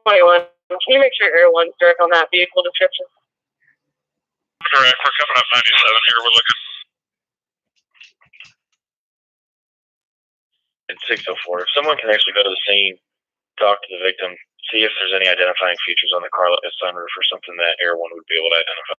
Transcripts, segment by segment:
21. Can you make sure Air 1's direct on that vehicle description? Correct. We're coming up 97 here. We're looking. It's 604. If someone can actually go to the scene, talk to the victim, see if there's any identifying features on the car, like a sunroof or something that Air 1 would be able to identify.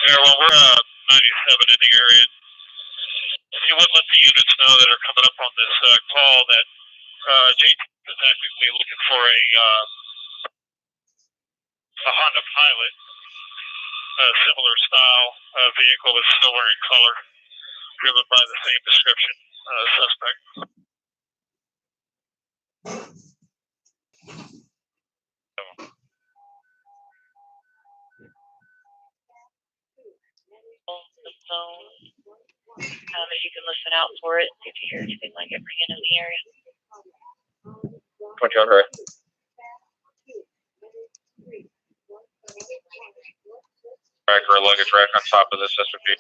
Yeah, well, we're 97 in the area. See what let the units know that are coming up on this call that JT is actively looking for a Honda Pilot, a similar style vehicle with silver in color, driven by the same description suspect. The phone, if you can listen out for it, if you hear anything like it ringing in the area. 21, right? Rack or luggage rack on top of this SUV.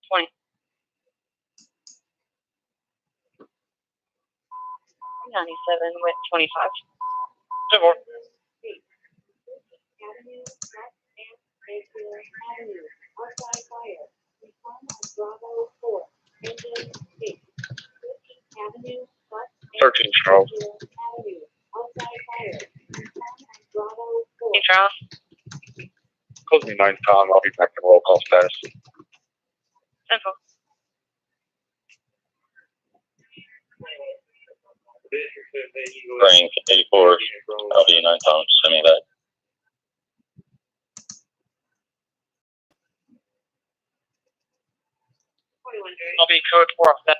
Twenty. 97 with 25. 2 more. Charles. Hey, Charles. Close me 9 time. I'll be back to roll call status. Simple. Rank 84. I'll be 9 times. Send me that. I'll be code 4 off that.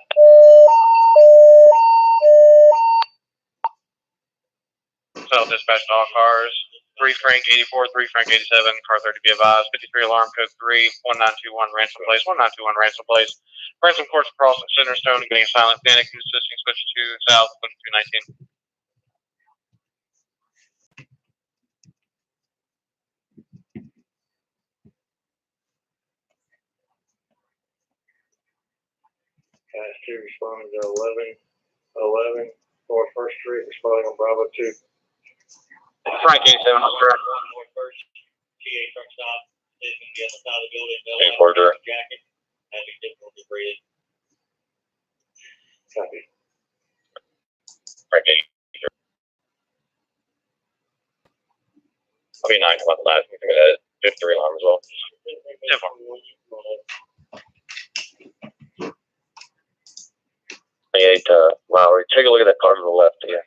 So dispatch to all cars. 3 Frank 84, 3 Frank 87, car 30 be advised. 53 alarm code 3, 1921 ransom place, 1921 ransom place. Ransom course across Centerstone and getting a silent panic, assisting switch to south 2219. Fast 2 responding to 11 North 1st Street, responding on Bravo 2. Frank 87, correct. North 1st, TA truck stop, is going to be on the side of the building. Jacket, having difficulty breathing. Copy. Frank 87. I'll be 9 about the last. You can get that 53 alarm as well. 28 Lowry. Take a look at that car to the left here.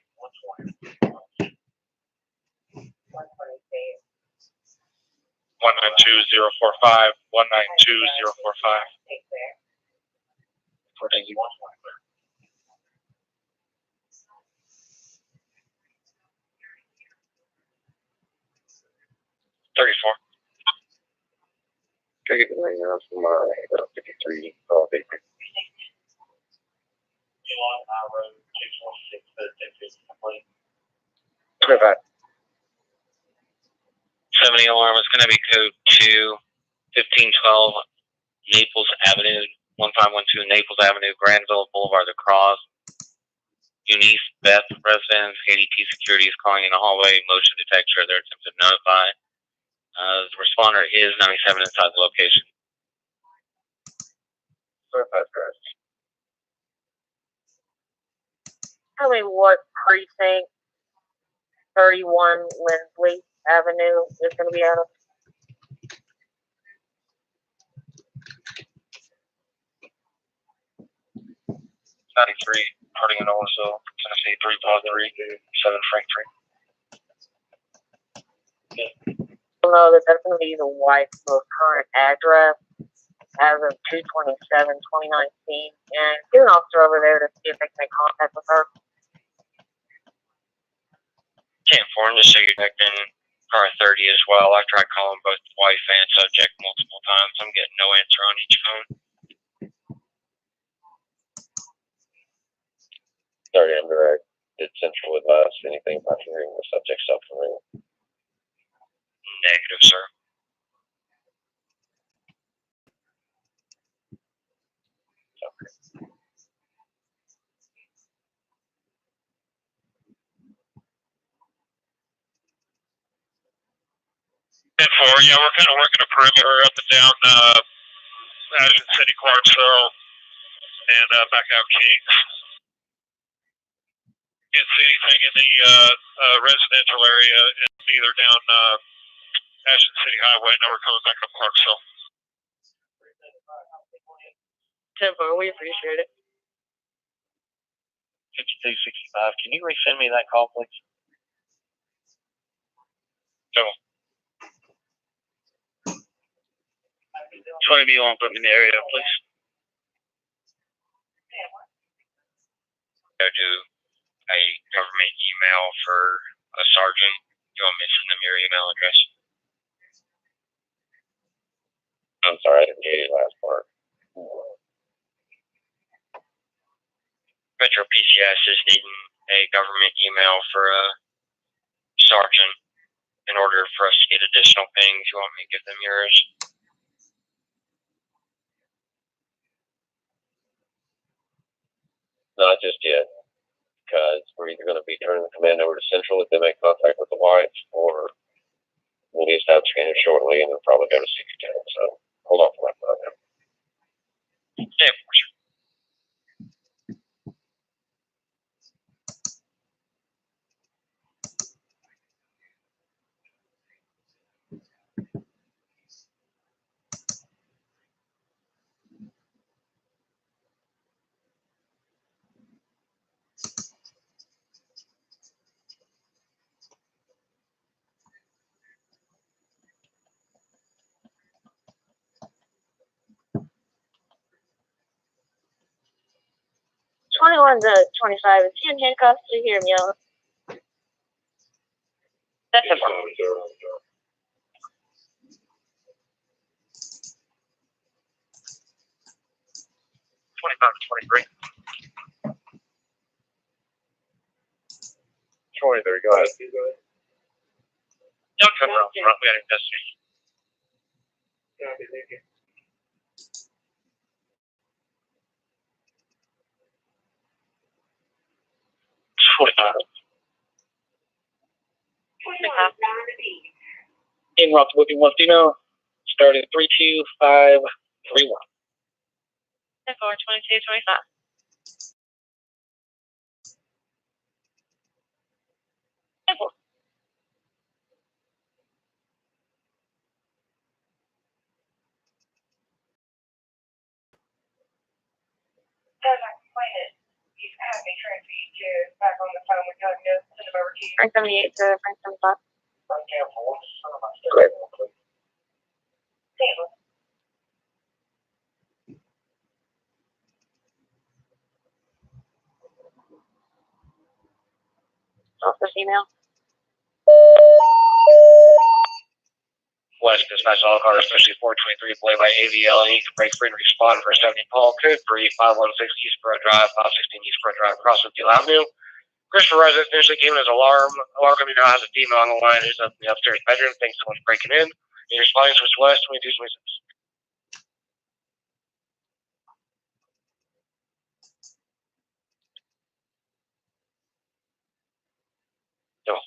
192045. 192045. Thank you. 34. Okay, get the ring out from 53. Oh, big. Okay. 70 alarm is going to be code 2, 1512 Naples Avenue, 1512 Naples Avenue, Granville Boulevard, The Cross. Eunice Beth, residence, ADP security is calling in the hallway, motion detector, they're attempting to notify. The responder is 97 inside the location. Tell me what precinct 31 Lindley Avenue is going to be out of. 93, Harding and Olisville, Tennessee 353, 7 Frank 3. You'll know that that's going to be the wife's most current address as of 2/27/2019, and get an officer over there to see if they can make contact with her. Can't inform the so you're connecting car 30 as well. I tried calling both the wife and subject multiple times. I'm getting no answer on each phone. 30, I'm direct. Did Central advise anything about hearing the subject cell phone ring? Negative, sir. And 4, yeah, we're kind of working a perimeter up and down Ashland City, Clarksville, and back out Kings. Can't see anything in the residential area, and neither down Ashland City Highway. Now we're coming back up Clarksville. 10-4, we appreciate it. 5265. Can you resend me that call, please? So. 20 B won't put me in the area, please. Go to a government email for a sergeant. You want me to send them your email address? I'm sorry, I didn't hear you last part. Metro PCS is needing a government email for a sergeant in order for us to get additional pings. You want me to give them yours? Not just yet, because we're either going to be turning the command over to Central if they make contact with the wife, or we'll be establishing it shortly, and they'll probably go to CP10. So hold on for that for now. Yeah, of course. 21 to 25. Is he in handcuffs? Do you hear him yelling? That's a 25 to 23. 23, go ahead. Don't come around front. We got to investigate. in Rock booking 1 starting 32531. 10-4, 22, 25. Frank 78 to Frank 75. Great. Office email. West dispatch all cars, especially 423, play by AVL, and you can break free and respond for 70 Paul, code 3516 East Brett Drive, 516 East Brett Drive, Crosswood Deal Avenue. Christopher resident initially came in as alarm. Alarm company now has a female on the line who's up in the upstairs bedroom. Thinks someone's breaking in. You're responding to West 2226. Go.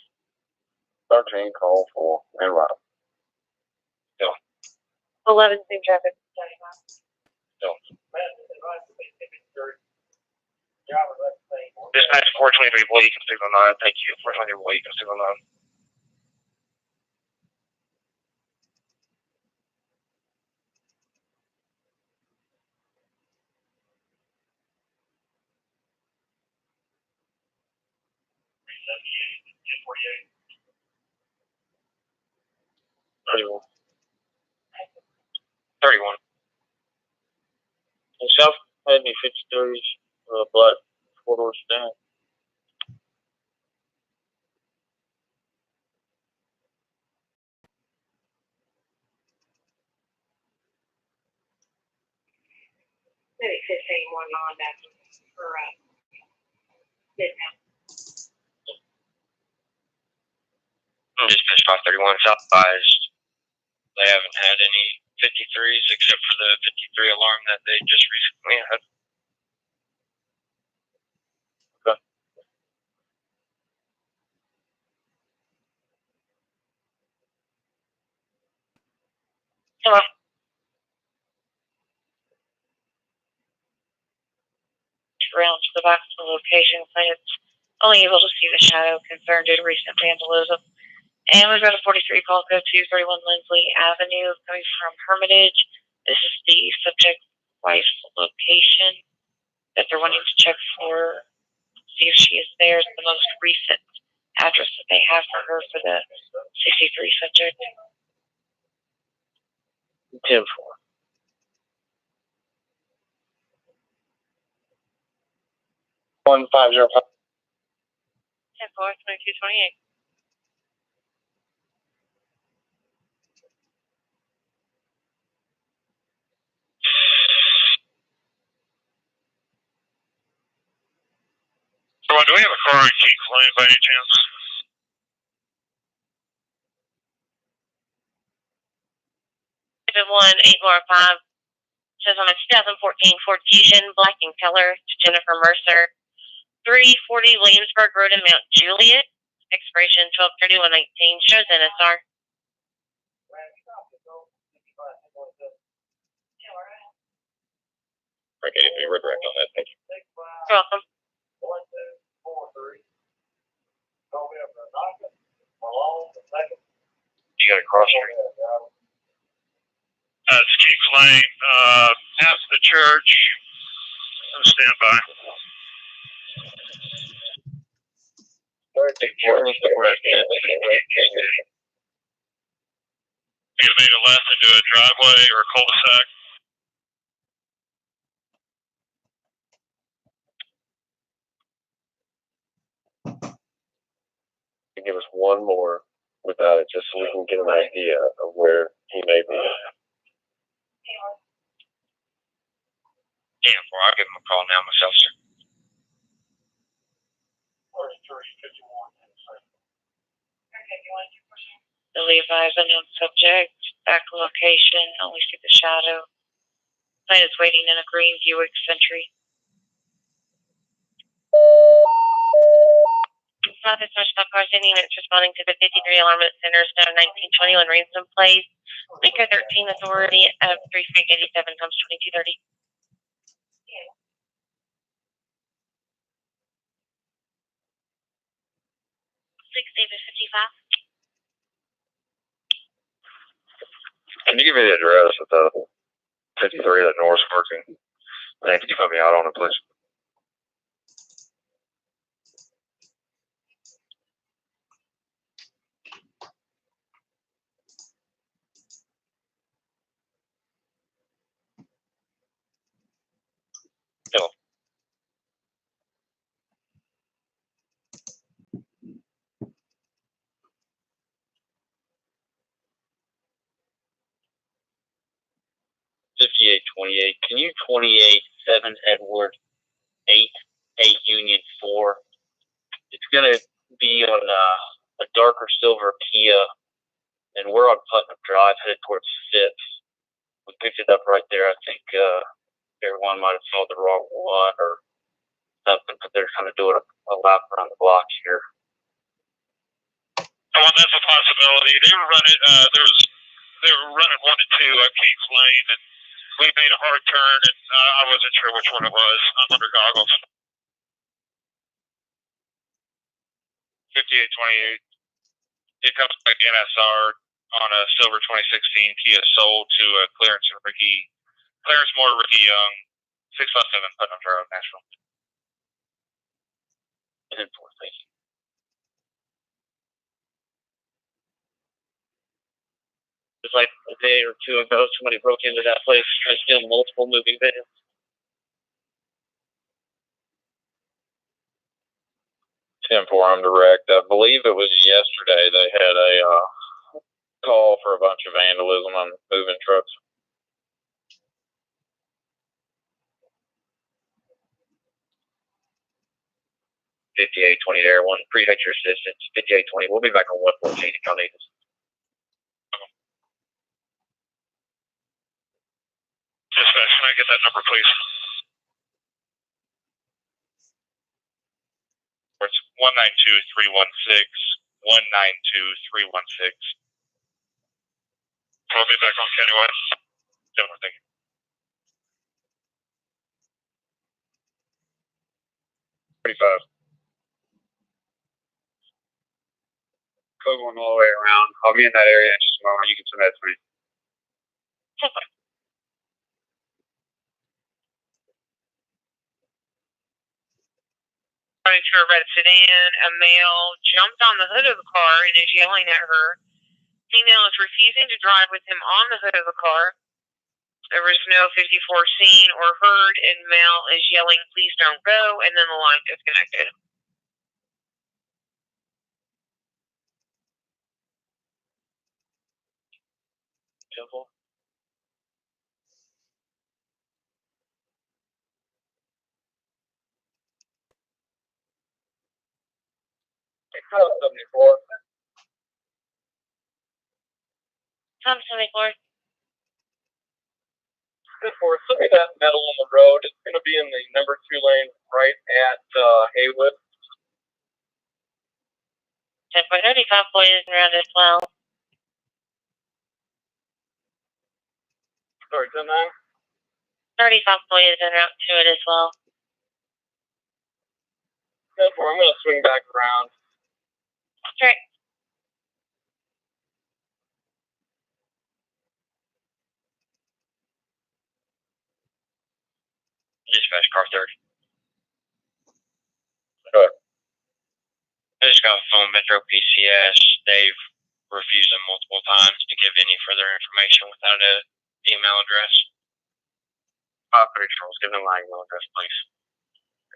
13, call for and route. 11 same traffic. Go. Dispatch 423, boy, you can signal 9. Thank you. 423, boy, you can signal 9. 31. 31. And South had me 53s, black 4-door sedan. Maybe 15 one on that for discount. Dispatch 531 South advised they haven't had any 53s except for the 53 alarm that they just recently had. Okay. Hello. Around to the back of the location, it's only able to see the shadow concerned due to recent vandalism. And we've got a 43 call code 231 Lindsley Avenue coming from Hermitage. This is the subject wife's location that they're wanting to check for, see if she is there. It's the most recent address that they have for her for the 63 subject. 10-4. 1505. 10-4, 2228. Do we have a car in Kings Lane by any chance? One 845 says on a 2014 Ford Fusion, black in color, to Jennifer Mercer, 340 Williamsburg Road in Mount Juliet, expiration 12/31/19, shows NSR. Okay, if you redirect on that, thank you. You're welcome. You got a cross street. It's Kings Lane, past the church. I'm standby. You made a left into a driveway or a cul-de-sac. Give us one more without it, just so we can get an idea of where he may be. Damn, boy, I'll give him a call now myself, sir. The Levi's unknown subject, back location, only see the shadow. Plane is waiting in a green Buick Century. Not this much stop cars any units responding to the 53 alarm at Center Stone 1921 Ransom Place. Linker 13 authority of 3 Street 87 comes 2230. 60 to 55. Can you give me the address of the 53 that North's working? And can you put me out on it, please? Hello. Can you 28-7 Edward 8 Union 4? It's gonna be on a darker silver Kia, and we're on Putnam Drive, headed towards 5th. We picked it up right there. I think everyone might have saw the wrong one or something, but they're kind of doing a lap around the block here. Oh, and that's a possibility. They were running. They were running 1 and 2 on Kings Lane, and we made a hard turn, and I wasn't sure which one it was. I'm under goggles. 5828. It comes back NSR on a silver 2016 Kia Soul to Clarence Moore, Ricky Young, 657 Putnam Drive, Nashville. 10-4, thank you. Just like a day or two ago, somebody broke into that place trying to steal multiple moving vans. 10-4, I'm direct. I believe it was yesterday they had a call for a bunch of vandalism on moving trucks. $5820 there, one prefecture assistance, 5820. We'll be back on 114 if y'all need us. Dispatch, can I get that number, please? It's 192316, 192316. I'll be back on countywide. Gentlemen, thank you. Code going all the way around. I'll be in that area in just a moment. You can send that to me. Running to a red sedan, a male jumped on the hood of the car and is yelling at her. Female is refusing to drive with him on the hood of the car. There was no 54 seen or heard, and male is yelling, "Please don't go," and then the line disconnected. Simple. Code 74. Tom 74. 74, look at that metal on the road. It's going to be in the number 2 lane right at Haywood. 10.35 boys around as well. Sorry, 10-9. 35 boys en route to it as well. 10-4, I'm going to swing back around. Right. Dispatch car 30. Go ahead. I just got a phone Metro PCS. They've refused them multiple times to give any further information without an email address. Pretty sure I was giving them my email address, please.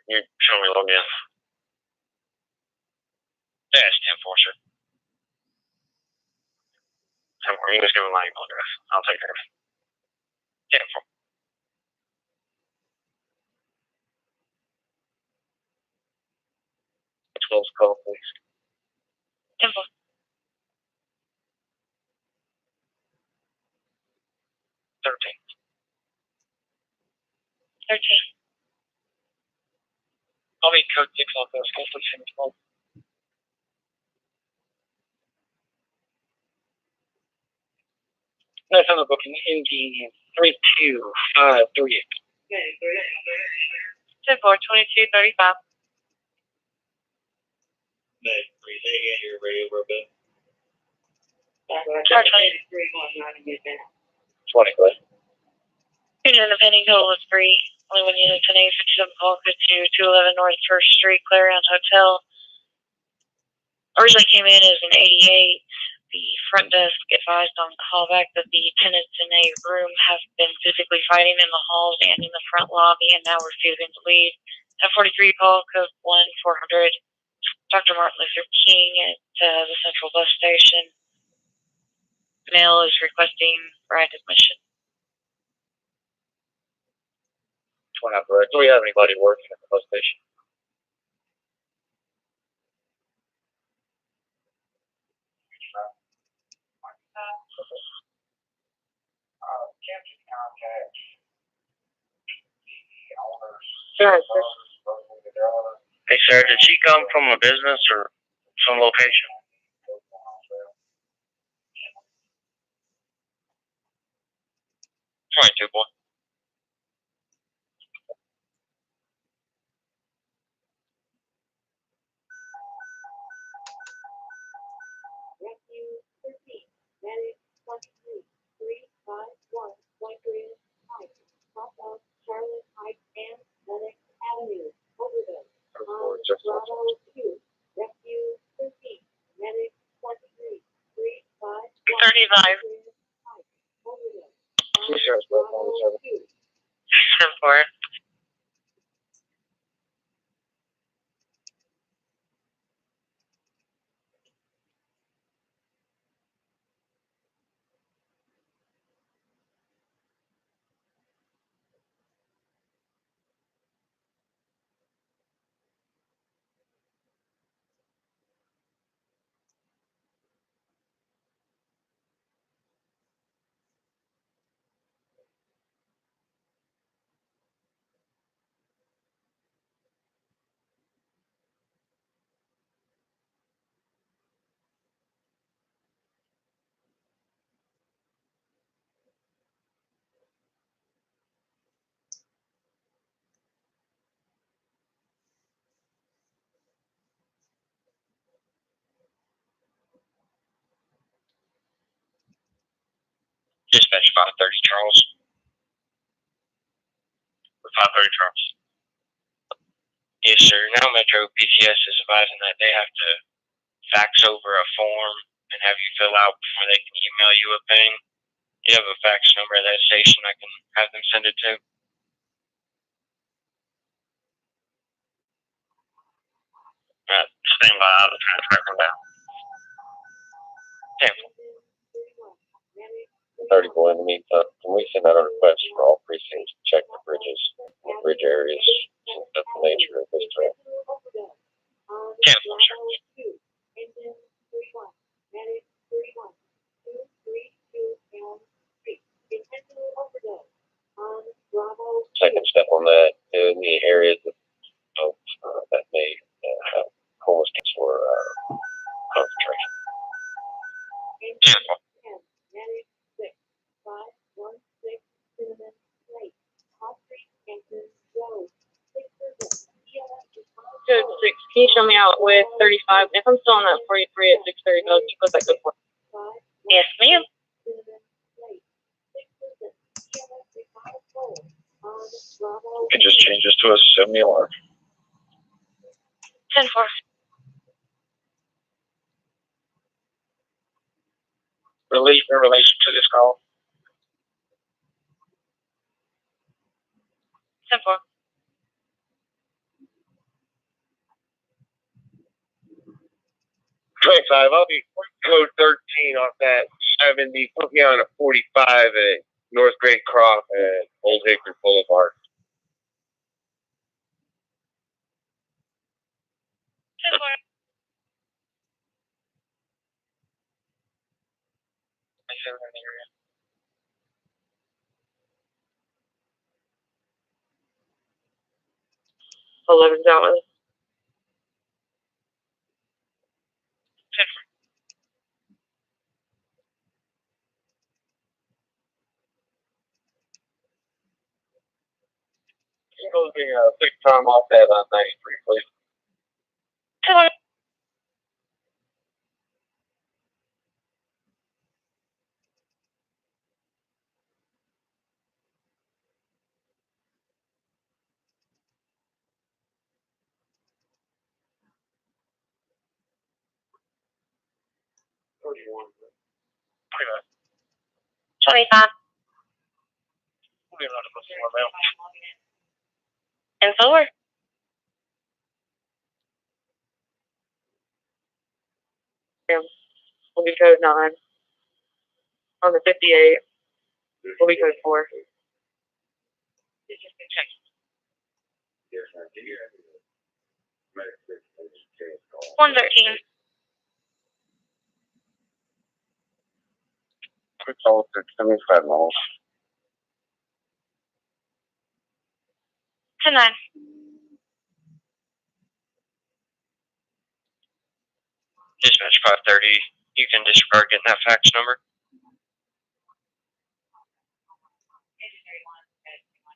You show me login. Yeah, it's 10-4, sir. 10-4, you can just give me my email address. I'll take care of it. 10-4. Close call, please. 10-4. 13. 13. I'll be code 6 off those calls, please. Next on the booking, NG 3253. 10-4, 2235. Nice. Say again, your radio for a bit. Car 20. 20, please. Unit in the pending total is 3. Only one unit today, 57 call to 211 North 1st Street, Clarion Hotel. Originally came in as an 88. The front desk advised on callback that the tenants in a room have been physically fighting in the halls and in the front lobby and now refusing to leave. At 43 call, code 1400, Dr. Martin Luther King at the Central Bus Station. Male is requesting ride admission. 20, correct. Do we have anybody working at the bus station? Hey, sir, did she come from a business or some location? Two, boy. $35. 10-4. Dispatch 530 Charles. 530 Charles. Yes, sir. Now Metro PCS is advising that they have to fax over a form and have you fill out before they can email you a thing. You have a fax number at that station I can have them send it to? Stand by. I'll try to track them down. 34 in the meantime, can we send out a request for all precincts to check the bridges, the bridge areas, of the nature of this threat? Cancel, sir. Second step on that, in the areas of that may have homelessness or concentration. Cancel. Code 6, can you show me out with 35? If I'm still on that 43 at 630, though, just put that code 4. Yes, ma'am. It just changes to a similar. 10-4. Relief in relation to this call. 10-4. I'll be code 13 off that 70, put me on a 45 at North Great Croft at Old Hickory Boulevard. 10-4. $11. Supposed to be a 6 time off that on 93, please. 10-4. Pretty much. 25. And 4. Will be code 9. On the 58, will be code 4. 113. Quick call to 75 miles. 10-9. Dispatch 530. You can disregard getting that fax number.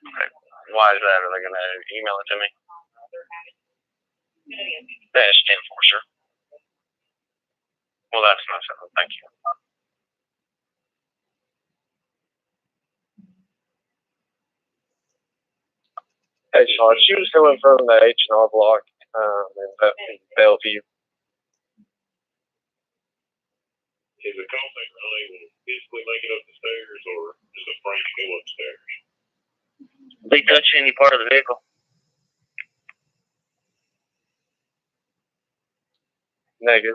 Okay. Why is that? Are they going to email it to me? That's 10-4, sir. Well, that's nice of them. Thank you. Hey, Sean, she was coming from the H&R block in Bellevue. Is the contact unable to physically make it up the stairs, or is afraid to go They touch any part of the vehicle? Negative.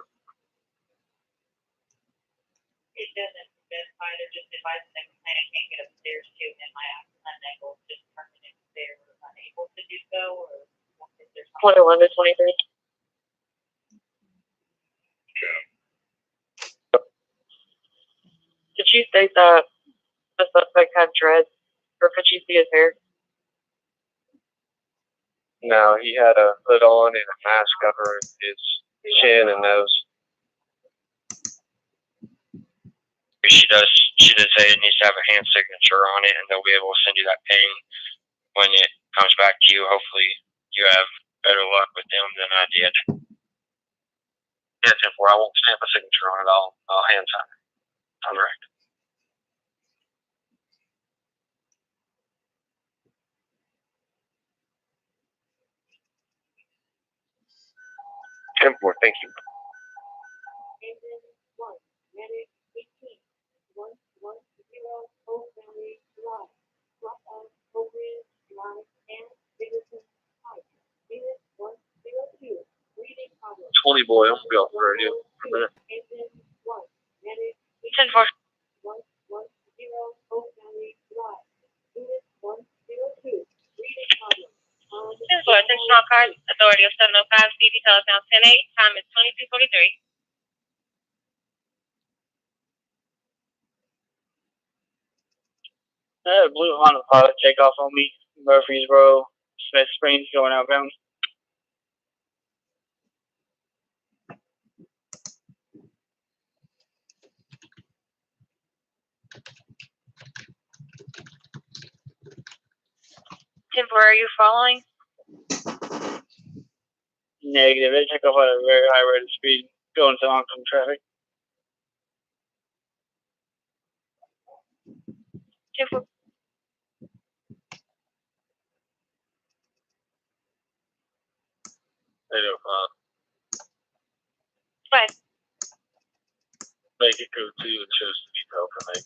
It doesn't specify, they're just advising that the client can't get upstairs to, and my unable to determine if they're unable to do so, or if there's 21 to 23. Did you state that the suspect had dreads, or could you see his hair? No, he had a hood on and a mask covering his chin and nose. She did say it needs to have a hand signature on it, and they'll be able to send you that ping when it comes back to you. Hopefully, you have better luck with them than I did. Yeah, 10-4. I won't stamp a signature on it. I'll hand sign it. I'm right. Thank you. Boy, I'm gonna be off the radio for a minute. 10-4. 10-4, attention all cars, authority of 705, speed detail is now 10-8, time is 22:43. I had a blue Honda Pilot take off on me, Murfreesboro, Smith Springs, going outbound. Are you following? Negative. They took off at a very high rate of speed, going to oncoming traffic. 10-4. 805. Fine. Make it go to and shows the detail for me.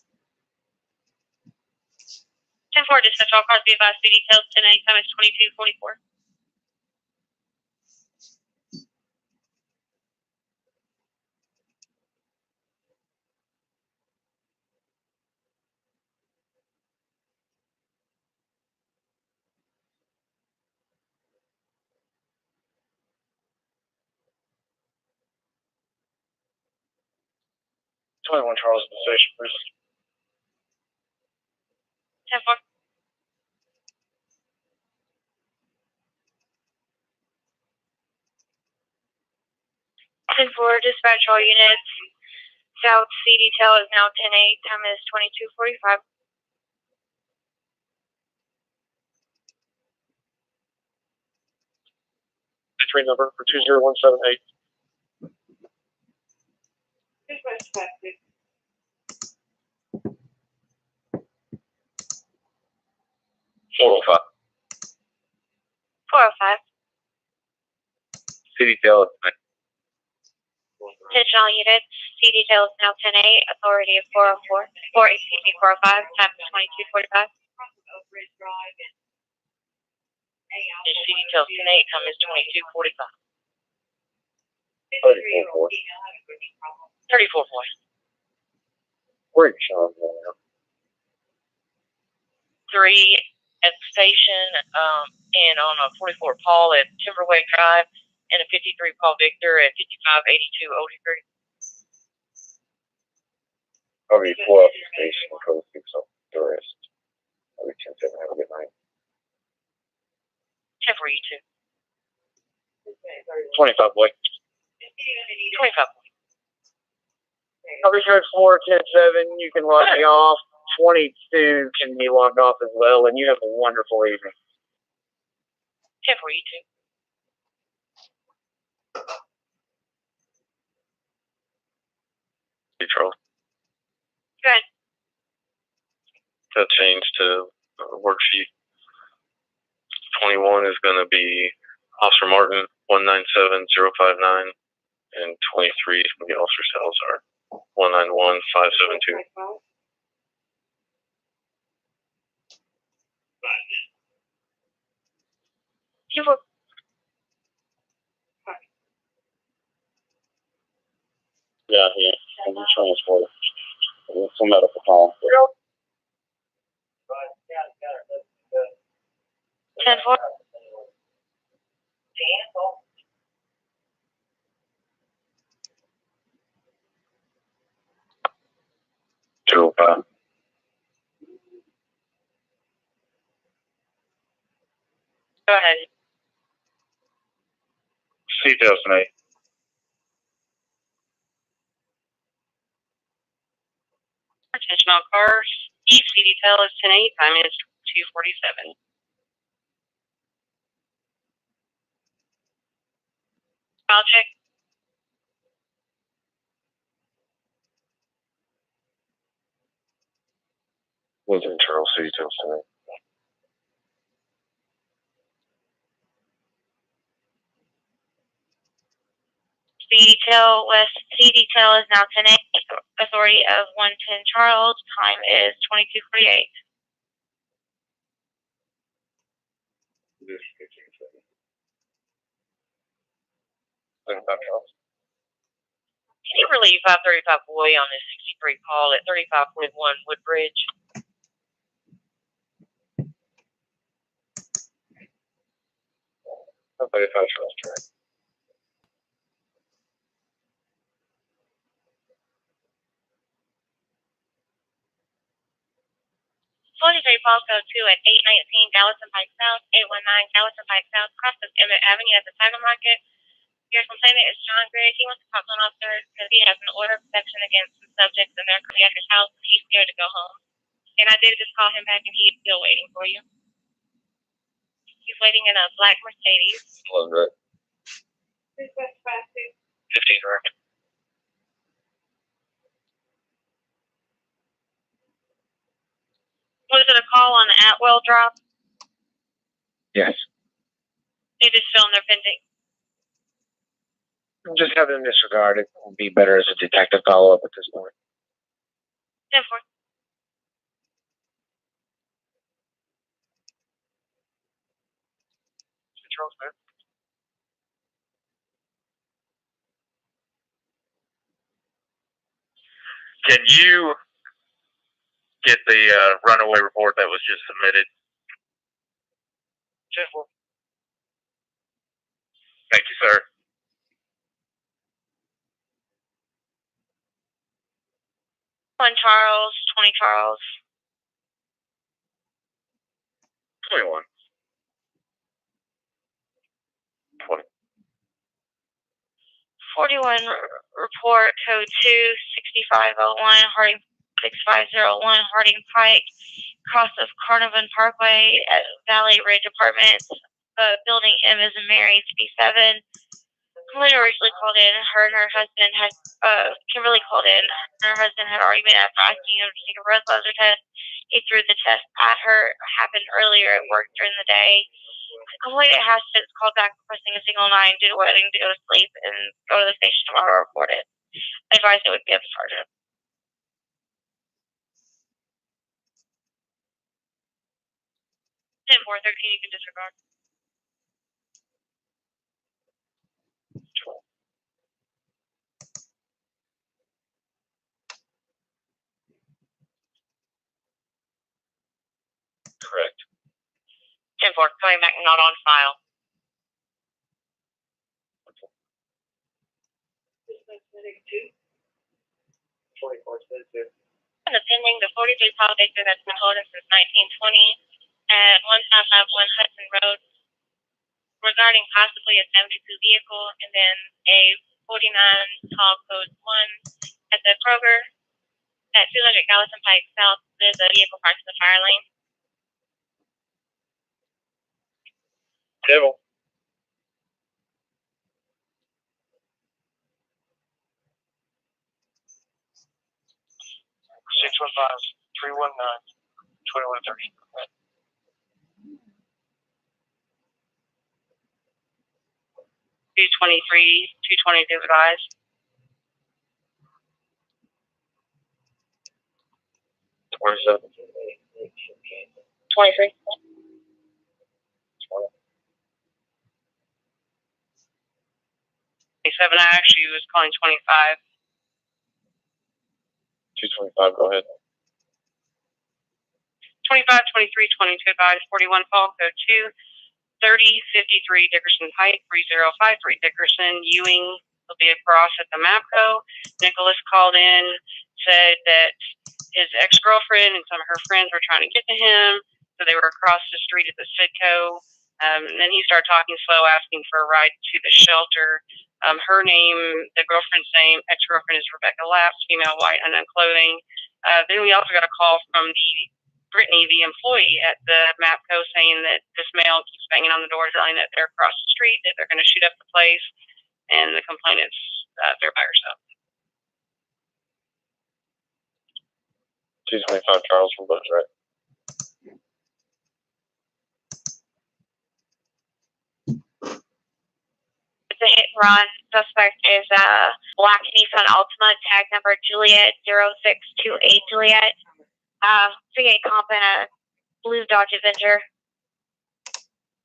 10-4, dispatch all cars, be advised, speed details 10-8, time is 22:44. Charles Station, please. 10-4. 10-4, dispatch all units. South C detail is now 10-8, time is 22:45. Train number for 20178. Dispatch traffic. 405. 405. City detail is Attention all units. C detail is now 10-8, authority of 405, time is 22:45. C detail 10-8, time is 22:45. 34-4. Where are you showing now? 3 at the station, and on a 44 Paul at Timberway Drive, and a 53 Paul Victor at 5582 Old Hickory. I'll be pull up the station and go do some tourist. I'll be 10-7. Have a good night. 10 for you too. 25, boy. 25. I'll be sure it's 4-10-7. You can log me off. 22 can be logged off as well, and you have a wonderful evening. 10 for you too. Hey, Charles. Go ahead. That changed to worksheet 21 is going to be Officer Martin 197059, and 23 is going to be Officer Salazar 191572. Yeah, I'm transport. It's a medical call. 10-4. 205. Go ahead. Details tonight. Attention all cars. East detail is 10-8. Time is 2:47. I'll check. Was internal details tonight. Detail West C detail is now 10-8. Authority of 110 Charles. Time is 22:48. Can you relieve 535 Boy on this 63 call at 3541 Woodbridge? Charles. 43 Falls Code 2 at 819 Gallatin Pike South, 819 Gallatin Pike South, cross of Emmett Avenue at the Title Market. Your complainant is John Gray. He wants to talk to an officer because he has an order of protection against some subjects in their at his house and he's scared to go home. And I did just call him back and he's still waiting for you. He's waiting in a black Mercedes. 11, right? 15, right? Was it a call on the Atwell drop? Yes. They just filmed their pending. Just have them disregarded. It would be better as a detective follow-up at this point. 10-4. Can you get the runaway report that was just submitted? 10-4. Thank you, sir. Charles, 20 Charles. 21. 20. 41 report code 26501 Harding 6501 Harding Pike, cross of Carnarvon Parkway at Valley Ridge Apartments, building M as in Mary, B7. Kimberly originally called in. Her and her husband had Kimberly called in. Her husband had already been after asking him to take a breathalyzer test. He threw the test at her. Happened earlier at work during the day. Complainant has since called back requesting a single 9 due to wedding to go to sleep and go to the station tomorrow to report it. I advised it would be up to Sergeant. 10-4-13, you can disregard. Correct. 10-4, coming back not on file. And the pending, the 43 Paul Victor that's been holding since 1920 at 1551 Hudson Road regarding possibly a 72 vehicle, and then a 49 Tall Code 1 at the Kroger at 200 Gallatin Pike South. There's a vehicle parked in the fire lane. Devil. 615-319-2130. 220 divided. 27. 23. 27. I actually was calling 25. 225, go ahead. 25, 23, 22 advised, 41 call, code 2, 3053 Dickerson Pike, 3053 Dickerson, Ewing will be across at the MAPCO. Nicholas called in, said that his ex-girlfriend and some of her friends were trying to get to him, so they were across the street at the Citco. And then he started talking slow, asking for a ride to the shelter. Her name, the girlfriend's name, ex-girlfriend is Rebecca Lapps, female, white, unknown clothing. Then we also got a call from Brittany, the employee at the MAPCO, saying that this male keeps banging on the door, telling that they're across the street, that they're going to shoot up the place, and the complainant's there by herself. 225, Charles from Butch, right? It's a hit and run. Suspect is black Nissan Altima, tag number Juliet 0628 Juliet. V8 comp in a blue Dodge Avenger.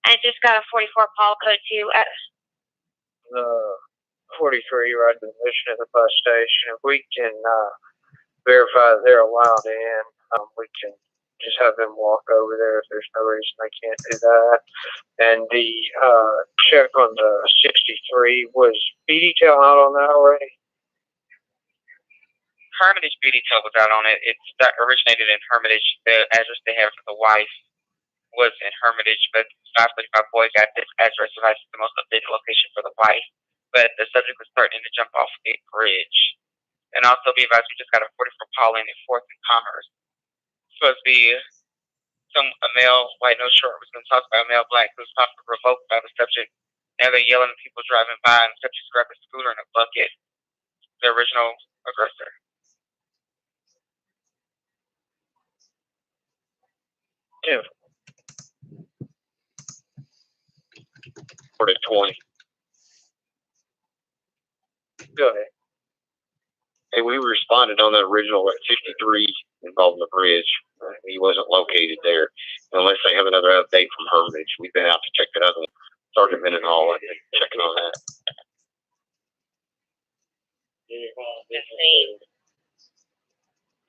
And just got a 44 call code 2 at 43 right position at the bus station. If we can verify that they're allowed in, we can just have them walk over there if there's no reason they can't do that. And the check on the 63, was B-detail out on that already? Hermitage B detail was out on it. That originated in Hermitage. The address they have for the wife was in Hermitage, but 535 boy got this address as the most updated location for the wife. But the subject was threatening to jump off a bridge. And also be advised, we just got a 44 call in at 4th and Commerce. Supposed to be a male, white, no short, was going to talk about a male black who was possibly revoked by the subject. Now they're yelling at people driving by, and the subject's grabbing a scooter and a bucket. The original aggressor. Yeah. 4020. Go ahead. Hey, we responded on the original at 53 involving the bridge. He wasn't located there. Unless they have another update from Hermitage. We've been out to check that out. Sergeant Mendenhall and checking on that. It's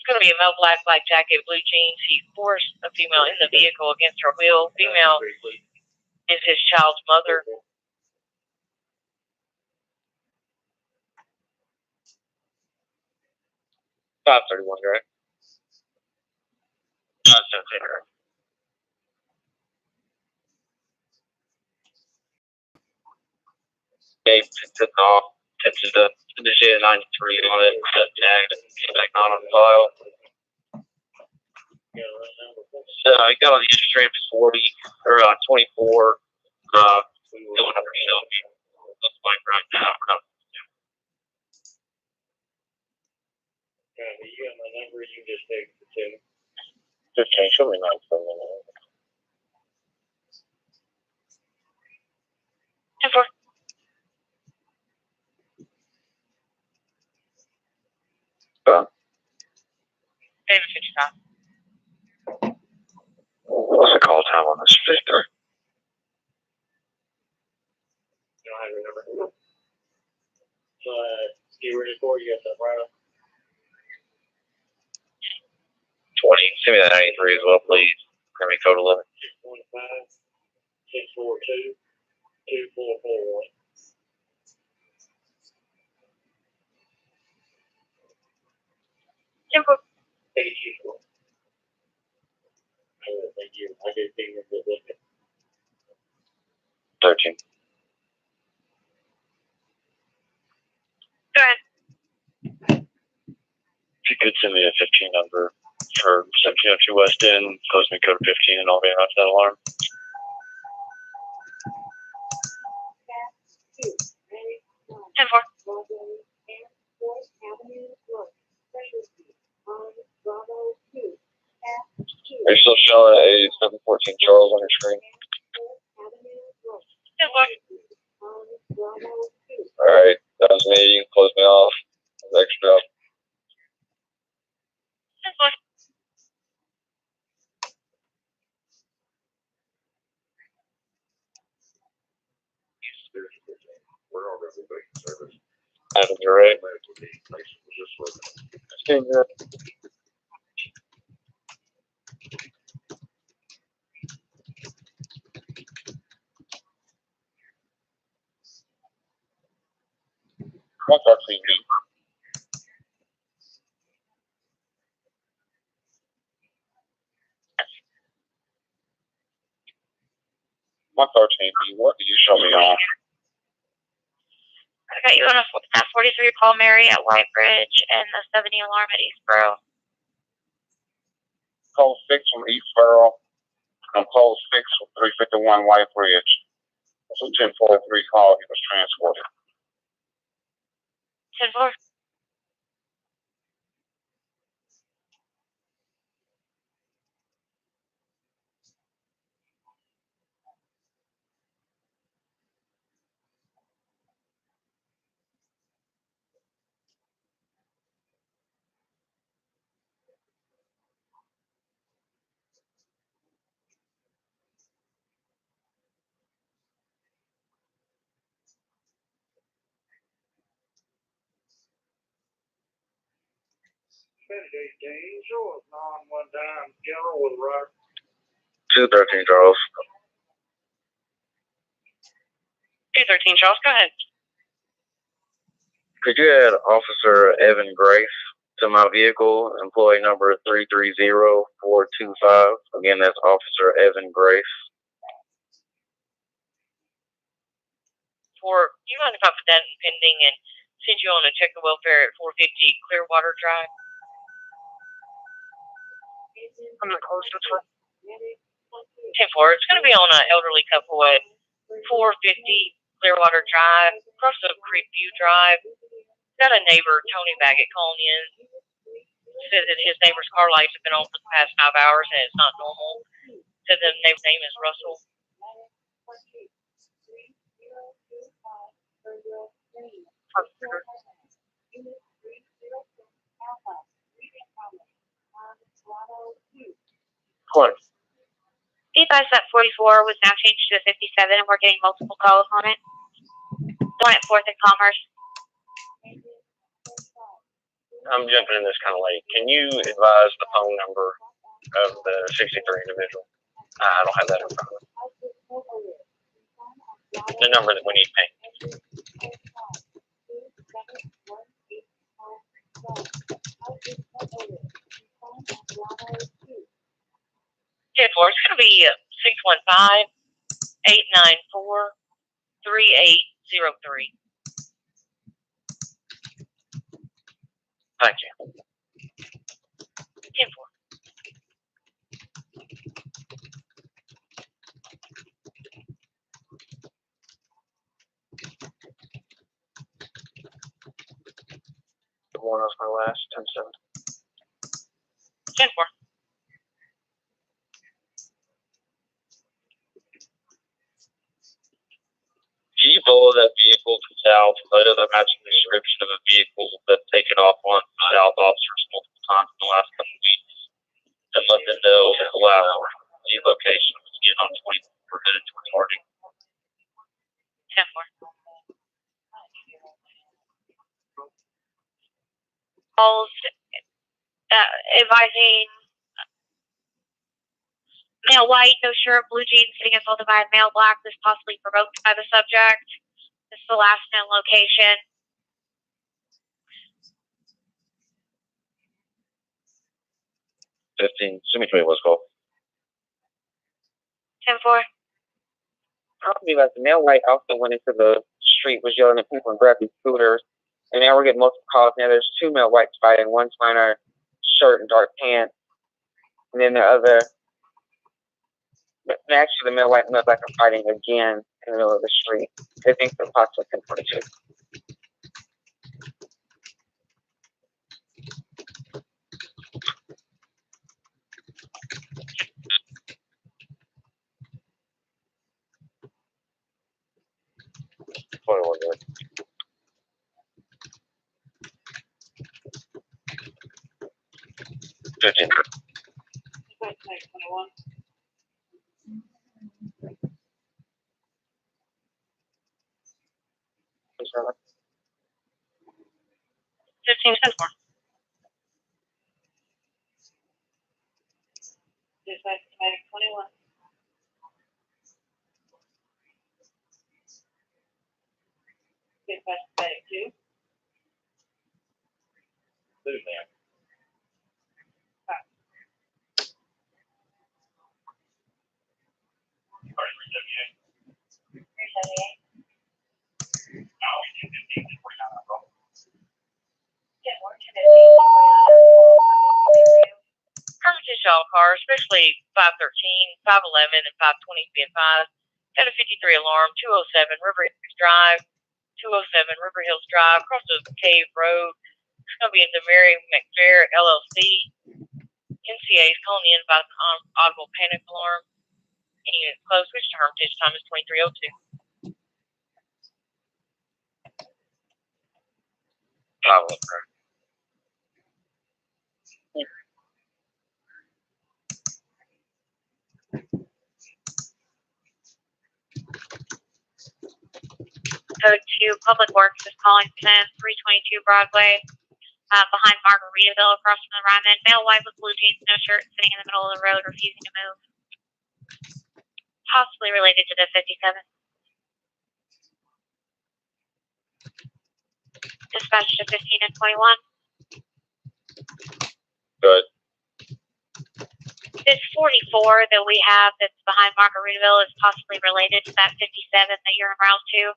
going to be a male black jacket, blue jeans. He forced a female in the vehicle against her will. Female is his child's mother. $531, right? No, it's okay, right? Dave took off, tested the J93 on it, set tagged, and came back on file. So I got on the interest rate of 40 or 24. Don't have a selfie. Looks like right now. You got my number, you just take the 15, show me 9 for a minute. 10-4. David 55. What's the call time on this Victor? You don't have your number. So, get ready for you got that right on. 20. Send me that 93 as well, please. Grammy code 11. 615 642 2441. Thank you. Thank you. I did think of it. 13. Go ahead. If you could send me a 15 number for 1702 West End, close me code 15, and I'll be out to that alarm. Are you still showing a 714 Charles on your screen? Alright, that was me. You can close me off. That's extra. We're already Adam, you're right. What's our team do? What's our team do? What do you show me on? I got you on that 43 call, Mary, at White Bridge, and the 70 alarm at Eastboro. Call 6 from Eastboro. I'm call 6 from 351 White Bridge. That's a 1043 call. He was transported. 10-4. Angel, 919 General with Rock. 213 Charles. 213, Charles, go ahead. Could you add Officer Evan Grace to my vehicle, employee number 330425? Again, that's Officer Evan Grace. You mind if I put that in pending and send you on a check of welfare at 450 Clearwater Drive? I'm not close to it. 10-4. It's going to be on an elderly couple at 450 Clearwater Drive, across the Creekview Drive. Got a neighbor, Tony Baggett, calling in. Says that his neighbor's car lights have been on for the past 5 hours and it's not normal. Said the neighbor's name is Russell. What? Advice at 44 was now changed to a 57 and we're getting multiple calls on it. One at 4th and Commerce. I'm jumping in this kind of late. Can you advise the phone number of the 63 individual? I don't have that in front of me. The number that we need to pay. 10-4. It's going to be 615-894-3803. Thank you. 10-4. The one was my last 10-7. 10-4. Can you pull that vehicle to south? Let it matching the description of a vehicle that's taken off on south officers multiple times in the last couple of weeks, and let them know that allow the location was getting on 24 minutes recording. 10-4. Calls advising male white, no shirt, blue jeans, sitting assaulted by a male black, this possibly provoked by the subject. This is the last known location. 15. Send me 20 was call. 10-4. I'll be like the male white also went into the street, was yelling at people and grabbed these scooters. And now we're getting multiple calls. Now there's 2 male whites fighting. One's wearing a shirt and dark pants. And then the other, actually the male white and male black are fighting again in the middle of the street. They think they're possibly 1042. 15-10-4. Dispatch Medic 21. Dispatch Medic 2. Who's there? Permanent shuttle car, especially 513, 511, and 520 be advised. Got a 53 alarm, 207 River Hills Drive, 207 River Hills Drive, across the Cave Road. It's going to be at the Mary McFair LLC. NCA is calling in about an audible panic alarm. And it's close, which to Hermitage time is 2302. Code 2, Public Works is calling 322 Broadway, behind Margaritaville, across from the Ryman. Male white with blue jeans, no shirt, sitting in the middle of the road, refusing to move. Possibly related to the 57. Dispatch to 15 and 21. Good. This 44 that we have that's behind Margaritaville is possibly related to that 57 that you're en route to.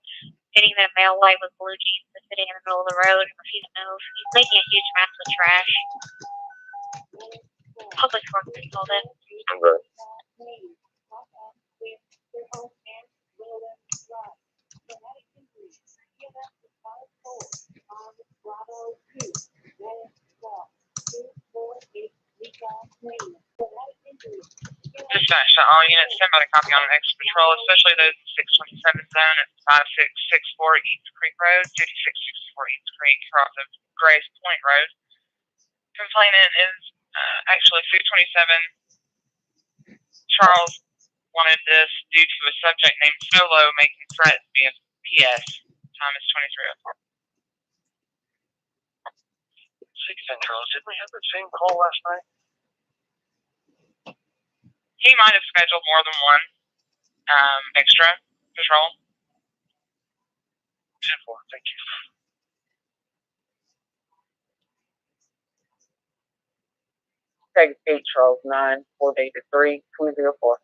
Getting that male white with blue jeans is sitting in the middle of the road and refusing to move. He's making a huge mess with trash. Public Works is called in. Okay. Dispatch to all units, send out a copy on an extra patrol, especially those in 627 zone at 5664 East Creek Road, 5664 East Creek, across of Grace Point Road. Complainant is actually 627. Charles wanted this due to a subject named Solo making threats via PS. Time is 2304. 610 Charles, did we have the same call last night? He might have scheduled more than one extra patrol. 10-4, thank you. Take State Charles 9, 483, 204.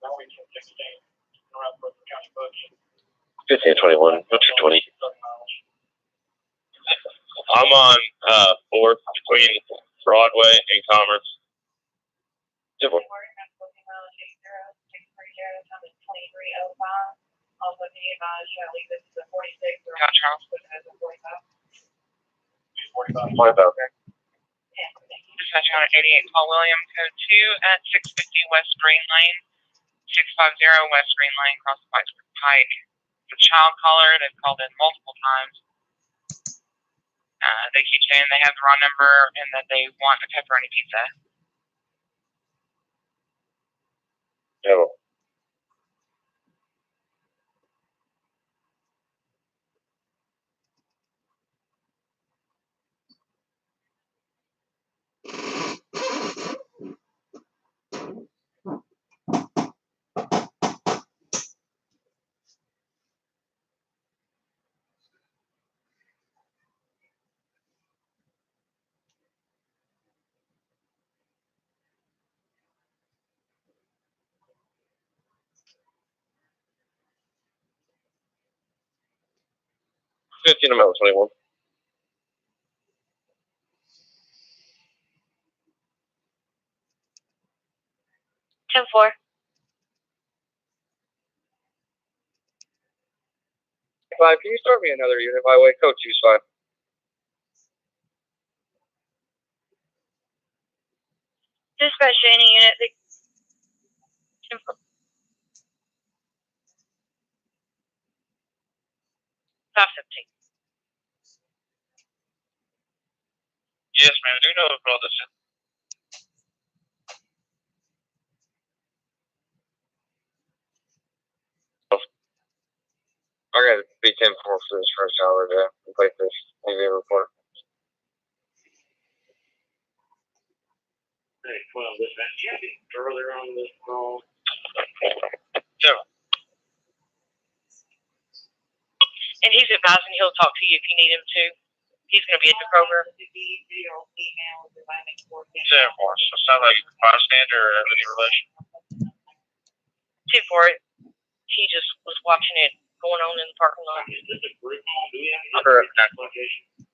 Now we can exchange around the county budget. 1521, 220. I'm on 4th between Broadway and Commerce. 10-4. Got Charles. 45. Dispatch 188, call William, code 2 at 650 West Green Lane, 650 West Green Lane, across the Pike. The child caller, they've called in multiple times. They keep saying they have the wrong number and that they want a pepperoni pizza. Yeah. 15, I'm out 21. Ten four. Five, can you start me another unit by way? Code 2's fine. Dispatch to any unit that 10-4. 515. Yes, ma'am. Do you know about this? I got to be 10-4 for this first hour to complete this AV report. Hey, 12, this earlier on this call. Yeah. And he's advising he'll talk to you if you need him to. He's going to be at the program. 10-4. So sound like a bystander or have any relation? 2-4. He just was watching it going on in the parking lot. Is this a group home? Do we have Correct. location?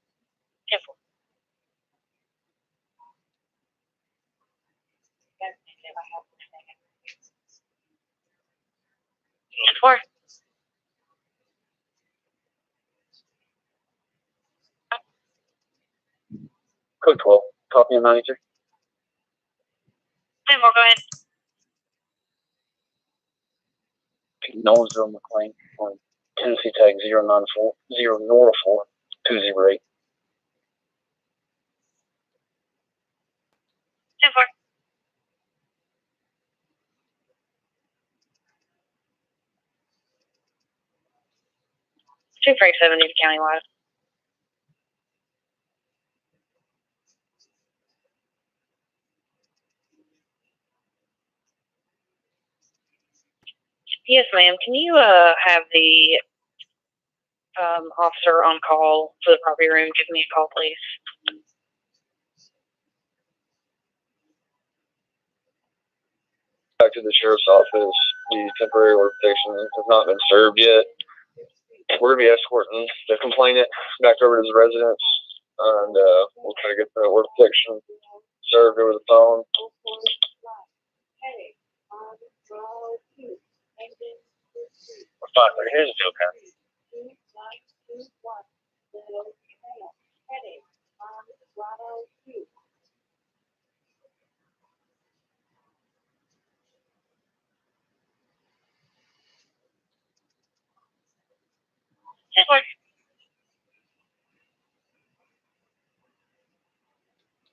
10-4. Four. Code 12. Copy and manager. 10 more, go ahead. Nolensville McLean on Tennessee tag 094 208. 10-4. Two Frank 70 countywide. Yes, ma'am. Can you have the officer on call for the property room give me a call, please? Back to the sheriff's office. The temporary order protection has not been served yet. We're going to be escorting the complainant back over to his residence, and we'll try to get the order protection served over the phone. Fine, here's the deal, Ken.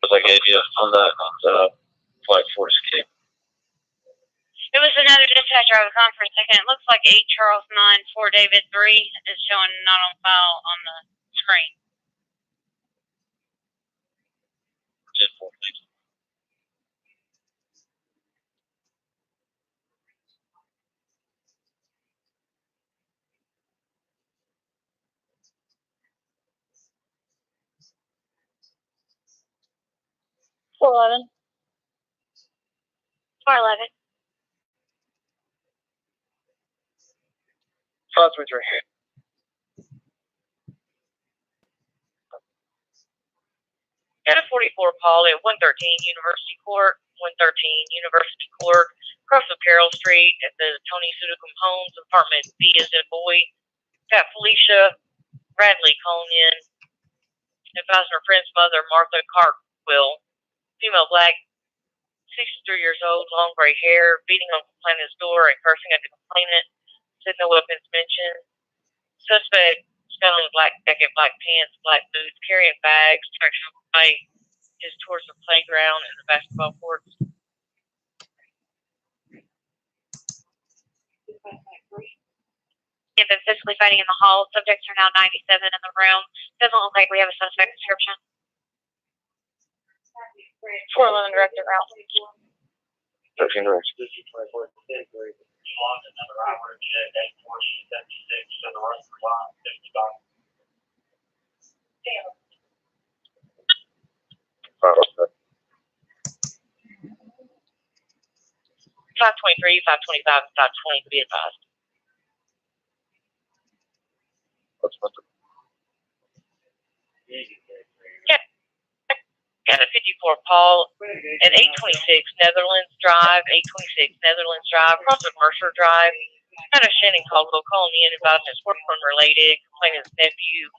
As I gave you on that flight 4 escape. It was another dispatcher. I was on for a second. It looks like 8 Charles 9 4 David 3 is showing not on file on the screen. 10-4, thanks. Four 11. 411. 533. Got a 44 Paul at 113 University Court, 113 University Court, across the Carroll Street at the Tony Sudicum Homes, apartment B as in boy. Got Felicia Bradley calling in. Advising her friend's mother, Martha Cartwell, female black, 63 years old, long gray hair, beating on complainant's door and cursing at the complainant. Said no weapons mentioned. Suspect selling black jacket, black pants, black boots, carrying bags, direction of the fight is towards the playground and the basketball courts. They've been physically fighting in the hall. Subjects are now 97 in the room. Doesn't look like we have a suspect description. 411 directed route. 13 direction. District 24, another hour check, 840-76, so the rest of the line, 55. 523, 525, and 520 to be advised. Got a 54 Paul at 826 Netherlands Drive, 826 Netherlands Drive, across of Mercer Drive. Got a Shannon Caldwell calling in about his workman related, complaining his nephew,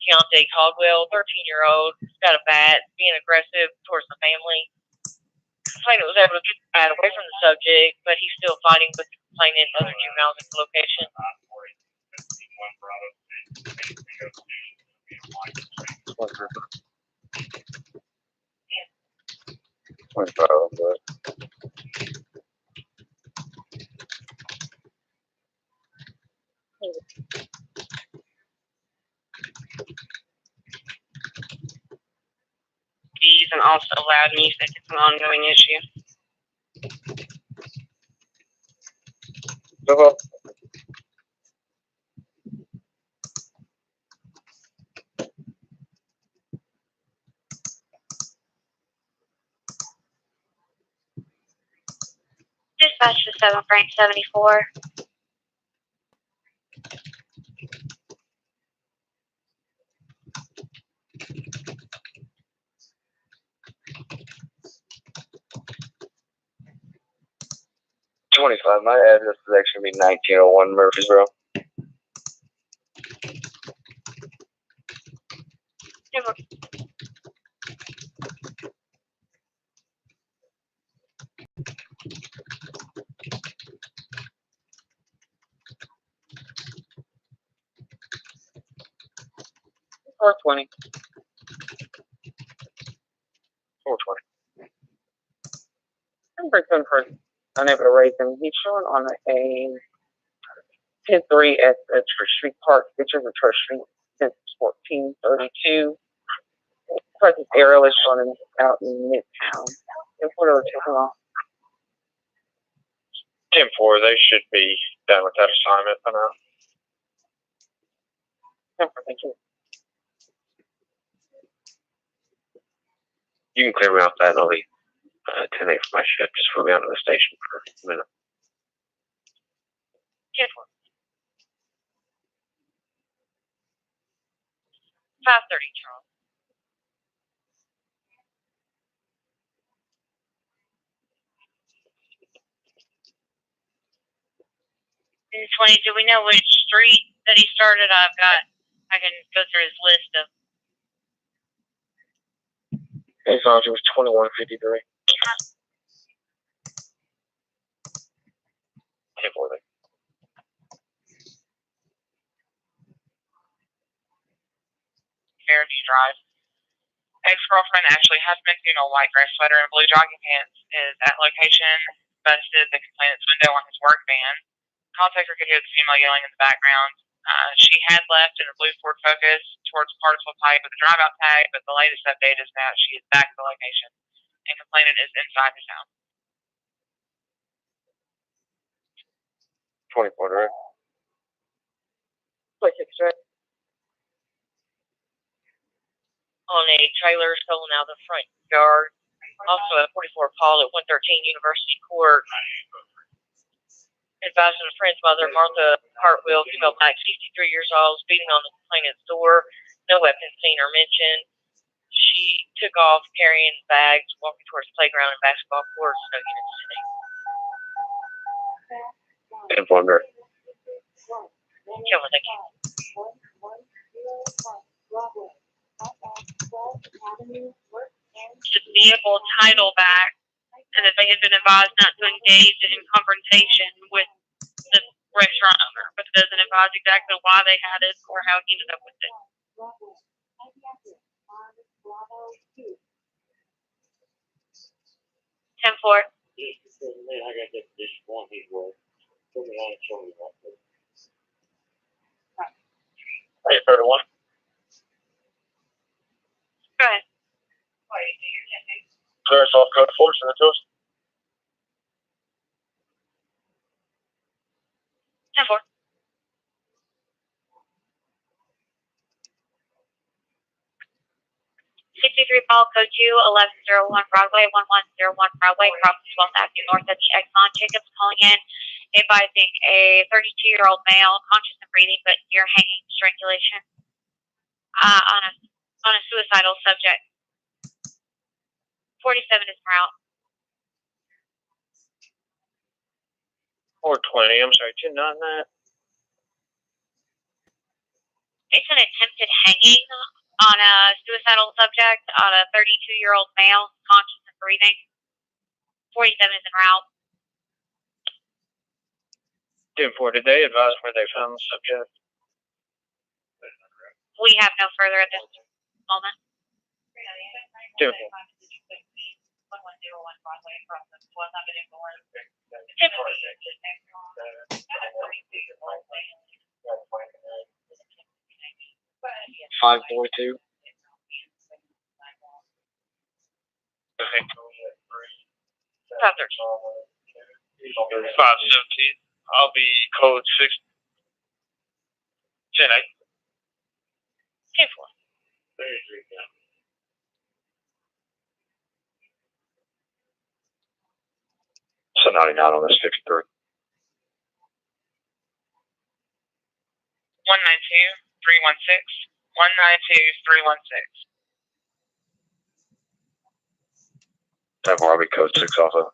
Keontae Caldwell, 13-year-old, got a bat, being aggressive towards the family. Complainant was able to get the bat away from the subject, but he's still fighting with the complainant and other juveniles at the location. 25 on that. These and also loud music. It's an ongoing issue. So, Dispatch to 7 Frank 74. my address is actually 1901 Murfreesboro. Or 20. 420. I'm pretty person unable to raise him. He's showing on a 10-3 at the Church Street Park, pictures of Church Street since 1432. Present arrow is showing him out in Midtown. If we're taking off. 10-4, they should be done with that assignment for now. Thank you. You can clear me off that and I'll be 10-8 for my shift. Just put me out of the station for a minute. 10-4. 530, Charles. And 20, do we know which street that he started? I can go through his list of. As long as it was 2153. 10-4 there. Fairview Drive. Ex-girlfriend actually has been seen in a white gray sweater and blue jogging pants. Is at location, busted the complainant's window on his work van. Contactor could hear the female yelling in the background. She had left in a blue Ford Focus towards Partisville Pike with a drive-out tag, but the latest update is that she is back at the location, and complainant is inside his house. 24 direct. 26 right. On a trailer stolen out of the front yard. Also at 44 Paul at 113 University Court. Advising a friend's mother, Martha Hartwell, female black, 63 years old, beating on the complainant's door. No weapons seen or mentioned. She took off carrying bags, walking towards the playground and basketball courts. No units seen. 10-4 direct. Kilmer, thank you. The vehicle title back, and that they had been advised not to engage in confrontation with the restaurant owner, but it doesn't advise exactly why they had it or how he ended up with it. 10-4. Hey, 31. Go ahead. Clear us off code 4, send it to us. 10-4. 63 Paul, code 2, 1101 Broadway, 1101 Broadway, crossing 12th Avenue North at the Exxon. Jacobs calling in, advising a 32-year-old male, conscious and breathing, but near hanging strangulation, on a suicidal subject. 47 is route. 420, I'm sorry, 10 on that. It's an attempted hanging on a suicidal subject on a 32-year-old male, conscious and breathing. 47 is en route. 10-4, did they advise where they found the subject? We have no further at this moment. 10-4. $5.42. Okay. 513. 517. I'll be code 6. 10-8. 10-4. So 99 on this 53. 192-316. 192-316. That will be code 6 off of.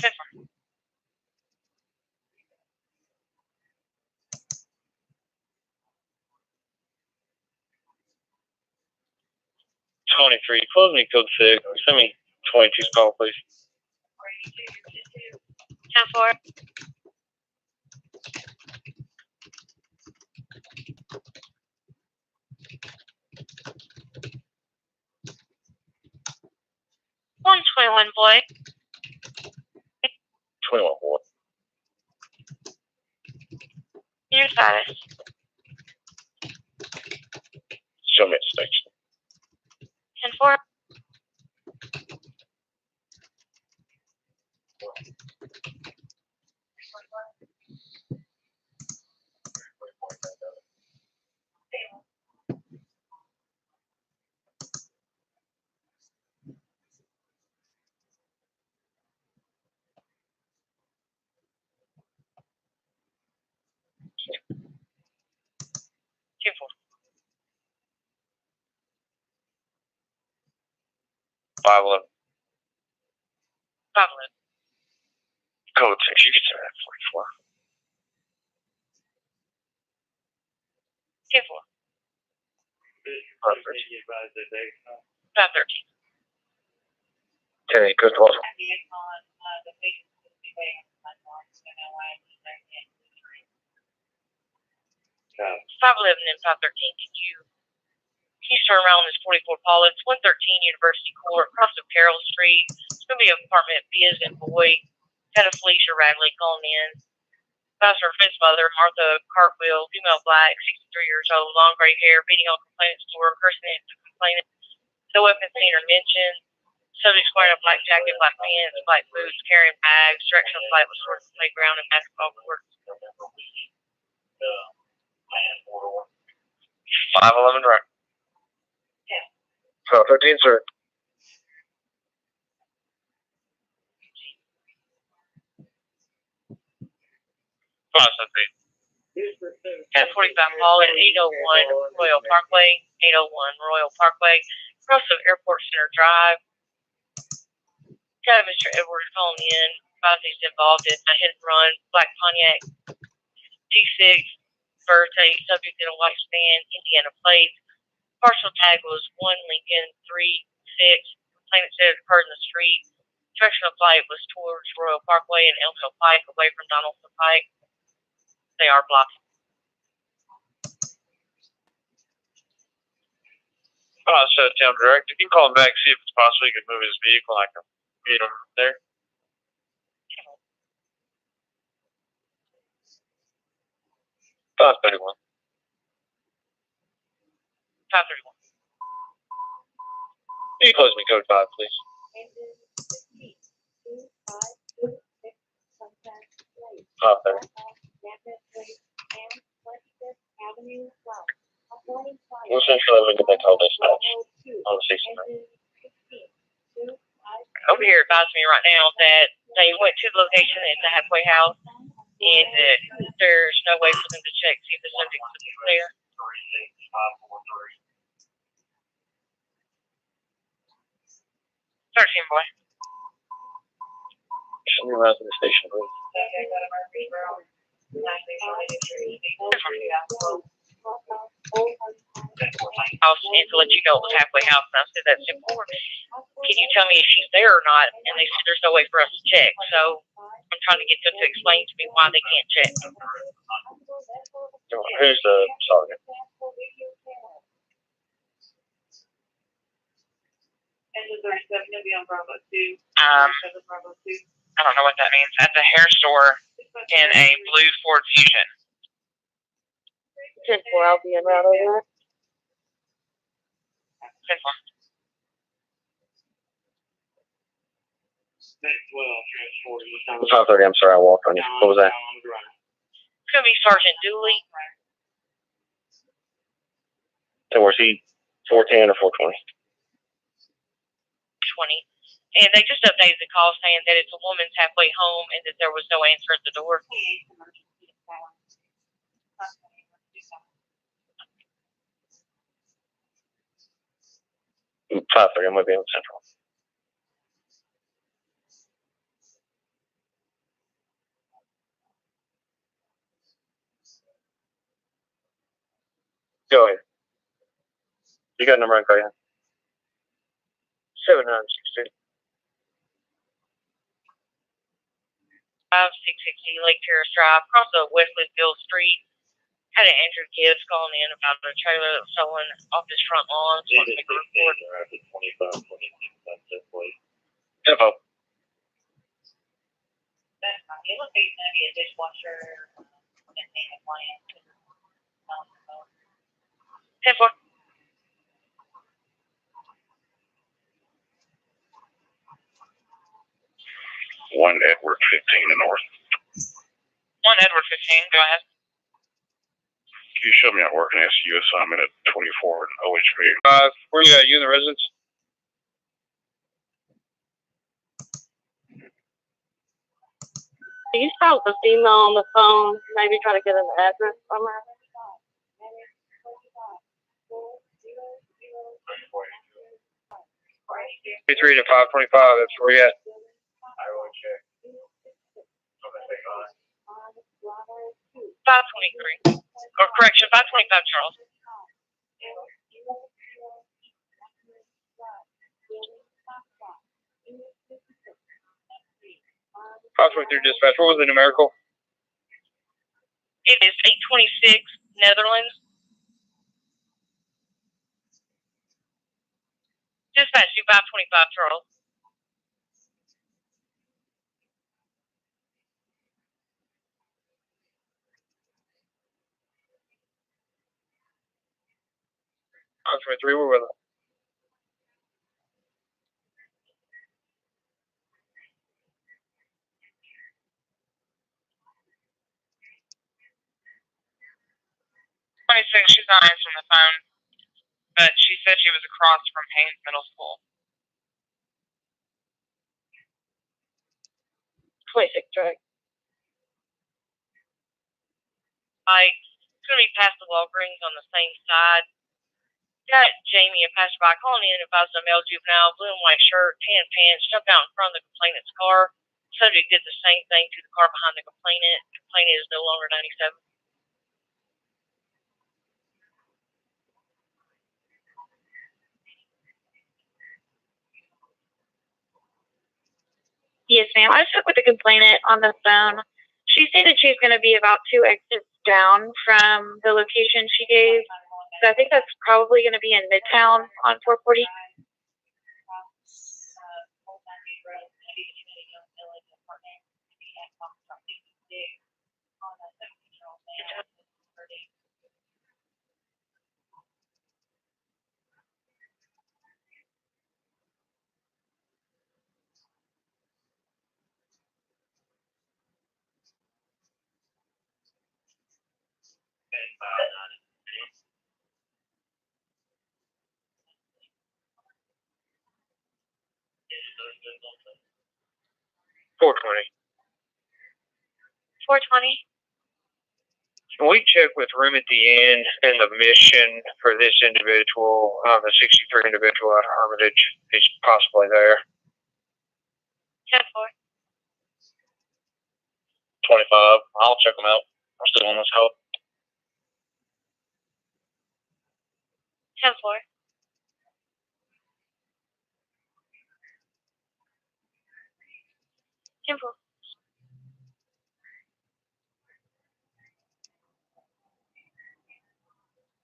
10-4. $23. Close me code 6. Send me 22's call, please. 10-4. $121, boy. 21 boy. Your status. Show me a station. 10-4. $511. 511. Code 6. You can send that 44. 10-4. 513. 10-8. Code 12. Yeah. 511 and 513. Can you turn around this 44 Paul? It's 113 University Court, across of Carroll Street. It's going to be apartment B as in boy. Had a Felicia Radley calling in. About her offense mother, Martha Cartwheel, female black, 63 years old, long gray hair, beating on complainant's door, cursing at the complainant. No weapon seen or mentioned. Subject's wearing a black jacket, black pants, black boots, carrying bags. Directional flight was towards the playground and basketball courts. 511 right. 513, sir. 1045 Paul at 801 Royal Parkway, 801 Royal Parkway, across of Airport Center Drive. Got Mr. Edwards calling in. He's involved in a hit and run, black Pontiac G6, birthday, subject in a white span, Indiana plate. Partial tag was 1 Lincoln 36. Complainant said it occurred in the street. Directional flight was towards Royal Parkway and Elmsville Pike, away from Donaldson Pike. They are blocking. Shutdown direct. If you can call him back, see if it's possible he could move his vehicle. I can meet him there. 531. 531. Can you close me code 5, please? 530. We'll central over to the call dispatch on 69. Over here advising me right now that they went to the location at the halfway house and that there's no way for them to check, see if the subject is there. 13, boy. Show me around to the station, please. House, and to let you know it was halfway house, and I said that's important. Can you tell me if she's there or not? And they said there's no way for us to check. So I'm trying to get them to explain to me why they can't check. Who's the sergeant? I don't know what that means. At the hair store in a blue Ford Fusion. 10-4, I'll be en route over there. 10-4. 5:30. I'm sorry, I walked on you. What was that? It's going to be Sergeant Dooley. So was he 410 or 420? 20. And they just updated the call saying that it's a woman's halfway home and that there was no answer at the door. 5:30. I'm going to be on Central. Go ahead. You got a number on call, yeah? 7962. 5660 Lake Terrace Drive, across the Wesleyfield Street. Had an Andrew Gibbs calling in about a trailer that was stolen off his front lawn. So I make a report. 10-4. It would be maybe a dishwasher and a plant. 10-4. One Edward 15 in North. 1 Edward 15, go ahead. Can you show me at work an SU assignment at 24 in OHP? Where you at? You in the residence? Do you start with the female on the phone? Maybe try to get an address from her. 3 to 525. That's where you at? I will check. 523. Or correction, 525 Charles. 523 dispatch. What was the numerical? It is 826 Netherlands. Dispatch to 525 Charles. Where were they? She's not answering the phone, but she said she was across from Haynes Middle School. 26 track. It's going to be past the Walgreens on the same side. Got Jamie, a passerby, calling in about a male juvenile, blue and white shirt, tan pants, jumped out in front of the complainant's car. Subject did the same thing to the car behind the complainant. Complainant is no longer 97. Yes, ma'am. I spoke with the complainant on the phone. She stated she's going to be about 2 exits down from the location she gave. So I think that's probably going to be in Midtown on 440. $420. 420. Can we check with room at the inn and the mission for this individual, the 63 individual at Hermitage? He's possibly there. 10-4. 25. I'll check them out. I'm still on this help. 10-4. Simple.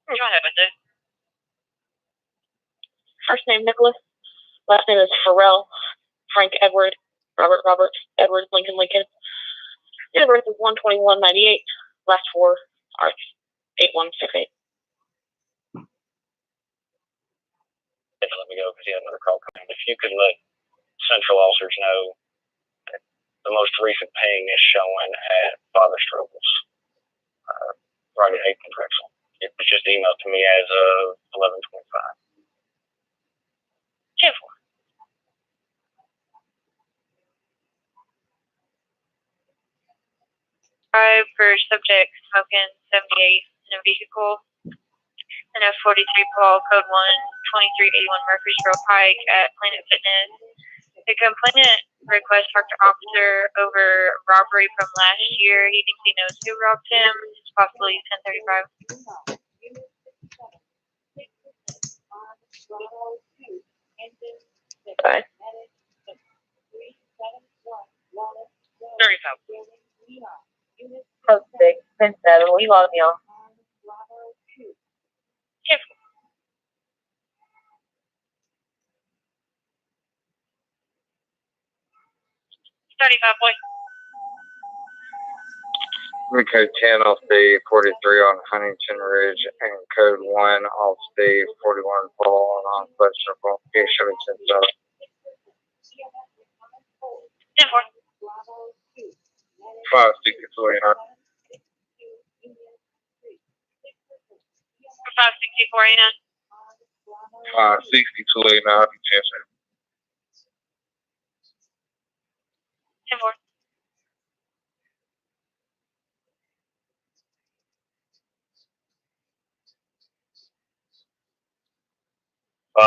Go ahead with it. First name Nicholas. Last name is Farrell. Frank Edward. Robert Edward Lincoln. Date of birth is 1/21/98. Last four are 8168. Let me go because he had another call coming. If you could let Central officers know that the most recent ping is showing at Father Struggles, right at 8th and Drexel. It was just emailed to me as of 11:25. 10-4. For subject smoking 78 in a vehicle. And a 43 Paul, code 1, 2381 Murfreesboro Pike at Planet Fitness. The complainant requests talk to officer over robbery from last year. He thinks he knows who robbed him. It's possibly 1035. Okay. 35. Code 6, 10-7. We log me on. 35, boy. Code 10 off the 43 on Huntington Ridge, and code 1 off the 41 Paul on questionable. Yeah, show me 10-7. 10-4. 563. 564, ain't it? 562. 10-4.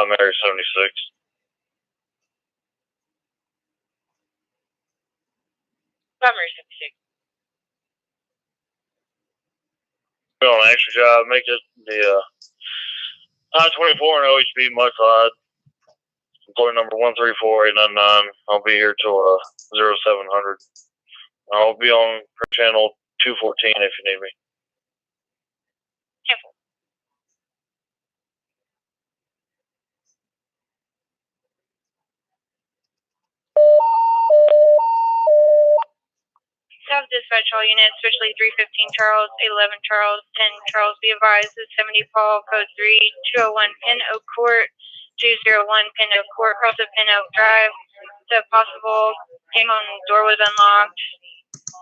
Mary 76. Primary 76. On an extra job, make it the I-24 and OHB Mudslide. Employee number 134899. I'll be here till 0700. I'll be on channel 214 if you need me. 10-4. South Dispatch all units, especially 315 Charles, 811 Charles, 10 Charles, be advised, is 70 Paul, code 3, 201 Pin Oak Court, 201 Pin Oak Court, across of Pin Oak Drive. The possible came on, door was unlocked.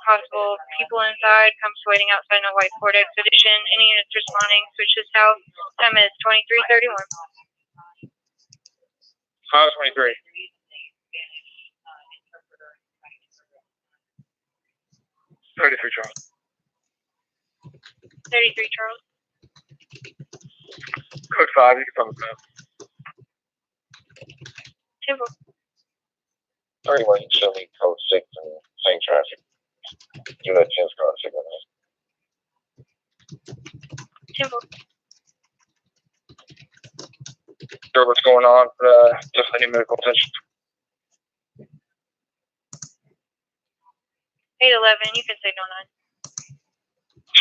Possible people inside, comes waiting outside in a white Ford Expedition. Any units responding, switch to south. Time is 23:31. 523. 33 Charles. 33 Charles. Code 5, you can come up. 10-4. 31, you can show me code 6 and same traffic. You let 10 car signal that. 10-4. Sure, what's going on? Just any medical attention. 811, you can signal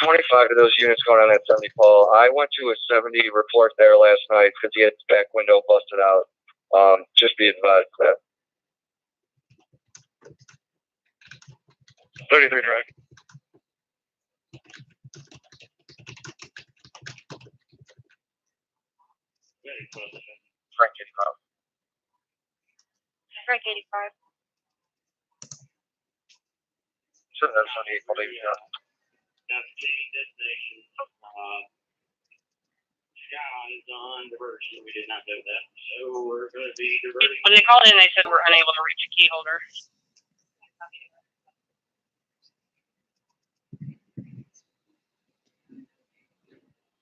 9. 25 of those units going on at 70 Paul. I went to a 70 report there last night because he had his back window busted out. Just be advised that. 33 drive. Frank 85. Frank 85. So that's on the equal to Sky is on diversion. We did not know that. So we're going to be diverting. When they called in, they said we're unable to reach a key holder.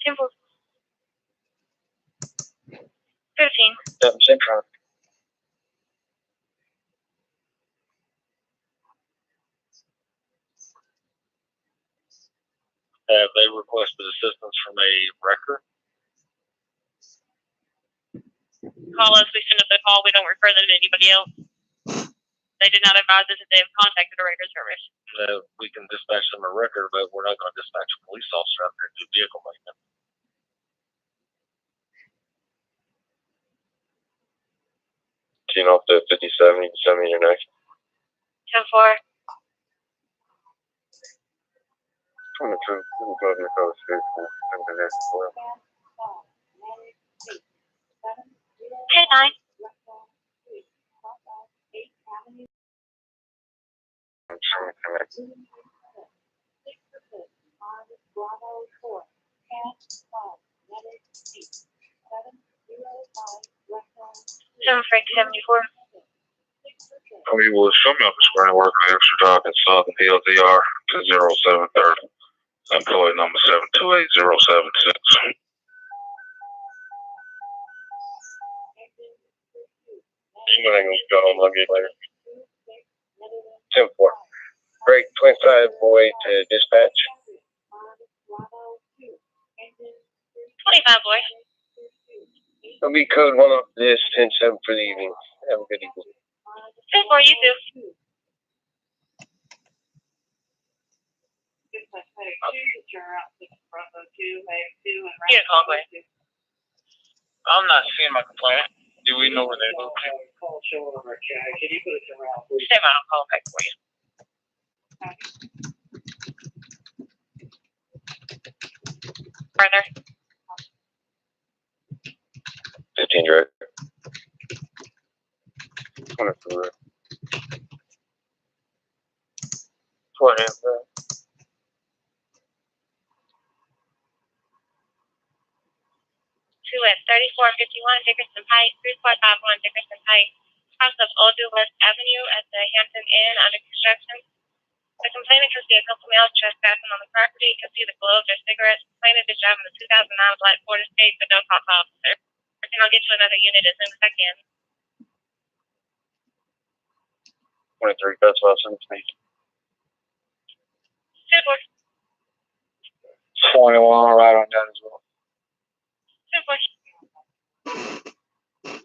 Temple. 15. same traffic. Have they requested assistance from a wrecker? Call us, we send us a call, we don't refer them to anybody else. They did not advise us that they have contacted a record service. We can dispatch them a wrecker, but we're not going to dispatch a police officer out there to do vehicle maintenance. 13 off the 57. You can send me your next. 10-4. 22. We'll go to the code 6. Hey, 9. Seven Frank 74. We will show me up the square work on extra dock in Southern LDR to 0730. Employee number 728-076. You can go ahead and go home. I'll get you later. 10-4. Break 25 boy to dispatch. 25, boy. It'll be code 1 off this, 10-7 for the evening. Have a good evening. 10-4, you too. Yeah, call away. I'm not seeing my complaint. Do we know where they're located? Stay by, I'll call back for you. Further. 15 direct. 24. 20. 2 at 3451 Dickerson Heights, 3451 Dickerson Heights, house of Old West Avenue at the Hampton Inn under construction. The complainant can see a couple males trespassing on the property. Can see the glow of their cigarettes. Complainant is driving a 2009 black Ford Escape, but no call officer. And I'll get you another unit as soon as I can. 23, that's what I sent to me. 10-4. 21, right on that as well. 10-4.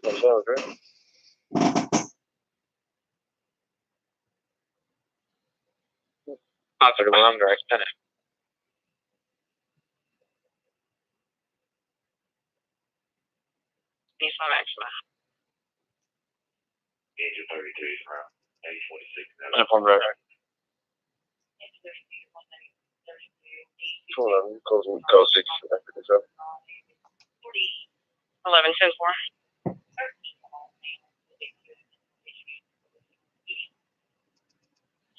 What's up, Greg? I took a long drive, spin it. Nissan Maxima. Agent 32 is around 826. If I'm right. 211, code 6. 11, 10-4.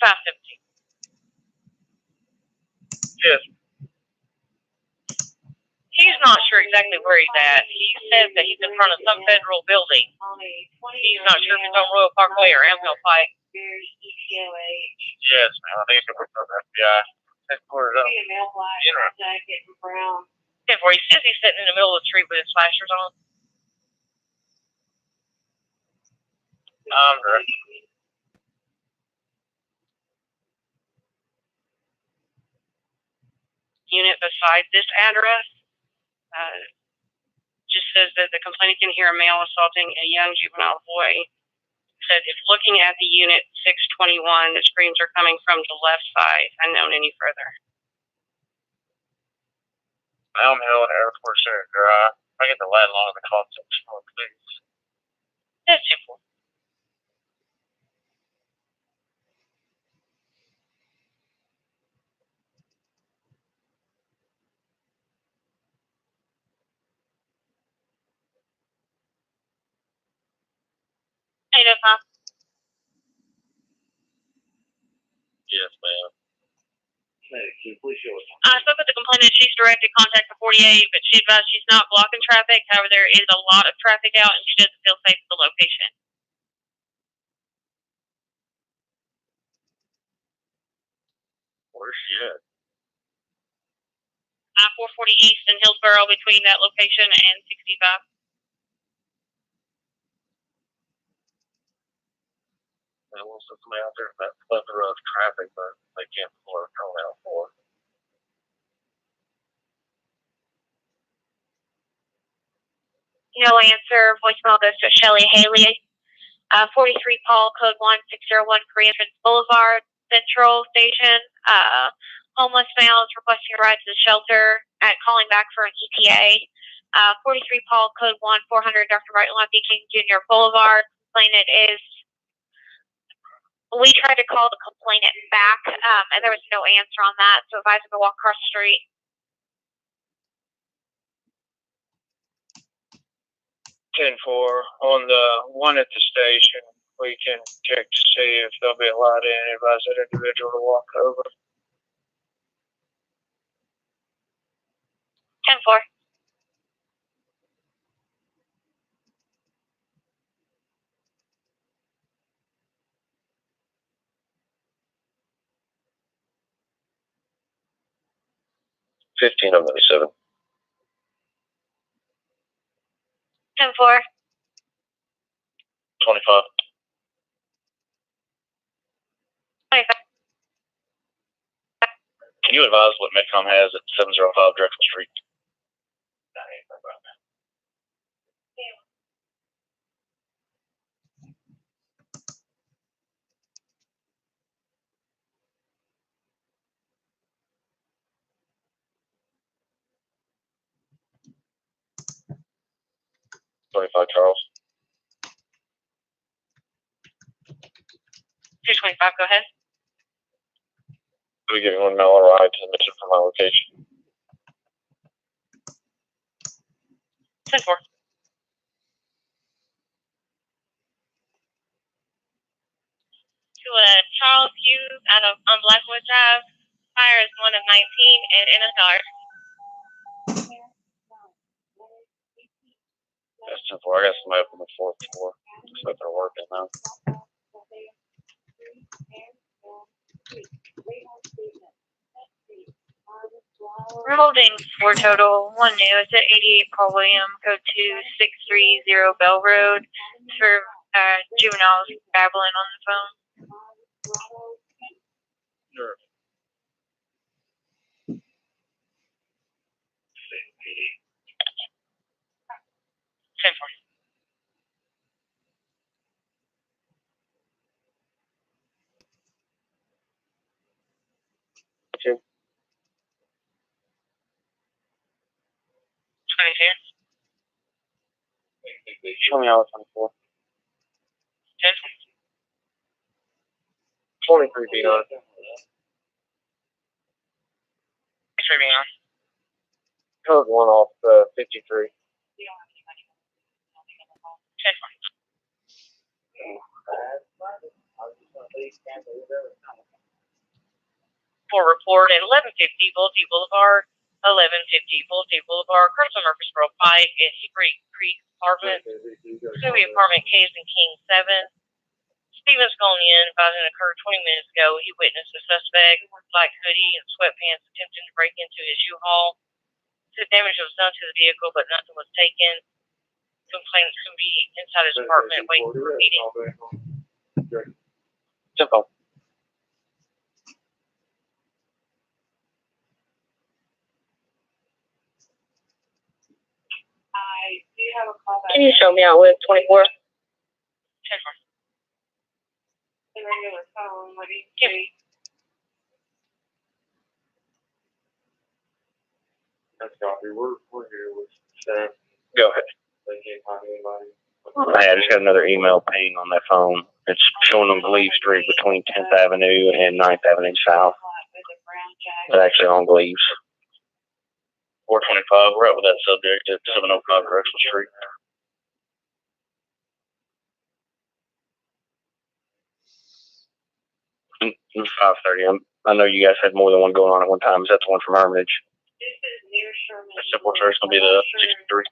517. Yes. He's not sure exactly where he's at. He says that he's in front of some federal building. He's not sure if it's on Royal Parkway or Amhill Pike. Yes, man. I think it's from the FBI. Headquarters up. Therefore, he says he's sitting in the middle of the street with his flashers on. Right. Unit beside this address just says that the complainant can hear a male assaulting a young juvenile boy. Said if looking at the unit 621, the screams are coming from the left side, unknown any further. Elm Hill and Air Force Center Drive. I get the line along the call 6, please. That's simple. Yes, ma'am. I spoke with the complainant. She's directed contact for 48, but she advised she's not blocking traffic. However, there is a lot of traffic out, and she doesn't feel safe at the location. Where's she at? I-440 East in Hillsboro between that location and 65. There was somebody out there that plethora of traffic, but they can't pull a turn out for. No answer. Voicemail goes to Shelley Haley. 43 Paul, code 1601, Korean Prince Boulevard, Central Station. Homeless male is requesting a ride to the shelter at calling back for an ETA. 43 Paul, code 1400, Dr. Wright King Jr. Boulevard. complainant is we tried to call the complainant back, and there was no answer on that, so advise him to walk across the street. 10-4 on the one at the station. We can check to see if they'll be allowed in. Advise that individual to walk over. 10-4. $15 on 97. 10-4. 25. 25. Can you advise what Medcom has at 705 Drexel Street? Charles. 225, go ahead. We give you $1 ride to the mission from my location. 10-4. To Charles Hughes out of on Blackwood Drive. Fire is 1 of 19 and in a dark. That's 10-4. I got somebody up on the 4th floor. So they're working now. Holding 4 total. 1 new. It's at 88 Paul William, code 2630 Bell Road for juveniles babbling on the phone. Sure. Okay. 22. Show me out 24. 10. 23 being on. 3 being on. Code 1 off 53. 10. For report at 1150 Pulte Boulevard, 1150 Pulte Boulevard, across from Murfreesboro Pike at Hickory Creek Apartment. Subi Apartment K's and King 7. Stevens calling in about an occurred 20 minutes ago. He witnessed a suspect, black hoodie and sweatpants, attempting to break into his U-Haul. The damage was done to the vehicle, but nothing was taken. Complainants can be inside his apartment waiting for a meeting. Simple. Can you show me out with 24? 10-4. That's copy. We're here with Sam. Go ahead. Hey, I just got another email ping on that phone. It's showing on Glebe Street between 10th Avenue and 9th Avenue South. But actually on Glebe's. 425. We're out with that subject at 705 Drexel Street. It's 5:30. I know you guys had more than one going on at one time. Is that the one from Hermitage? That's simple. It's going to be the 63.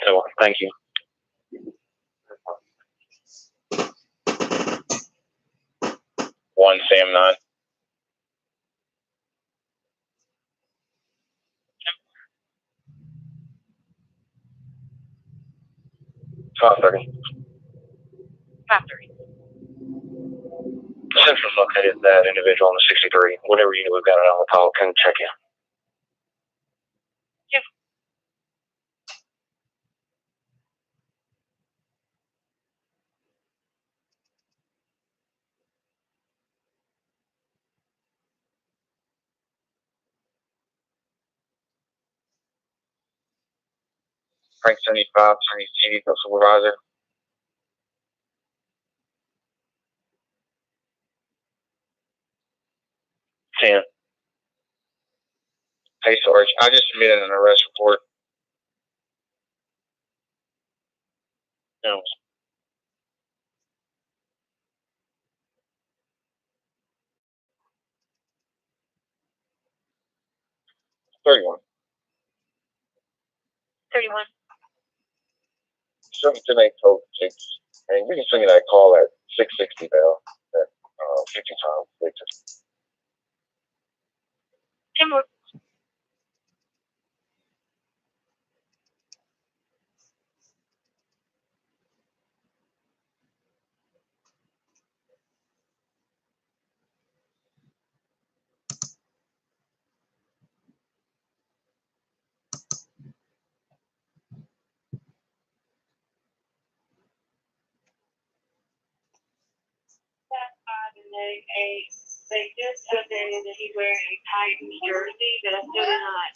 So, thank you. One Sam 9. $5:30. 5:30. Central's located that individual on the 63. Whatever unit we've got it on the call, can check in. Yep. Frank 75, 72, supervisor. Hey, Sarge, I just submitted an arrest report. No. 31. 31. 710 code 6. And you can send me that call at 660 Bell at 50 times. 10 more. They just updated that he's wearing a Titans jersey, but I still did not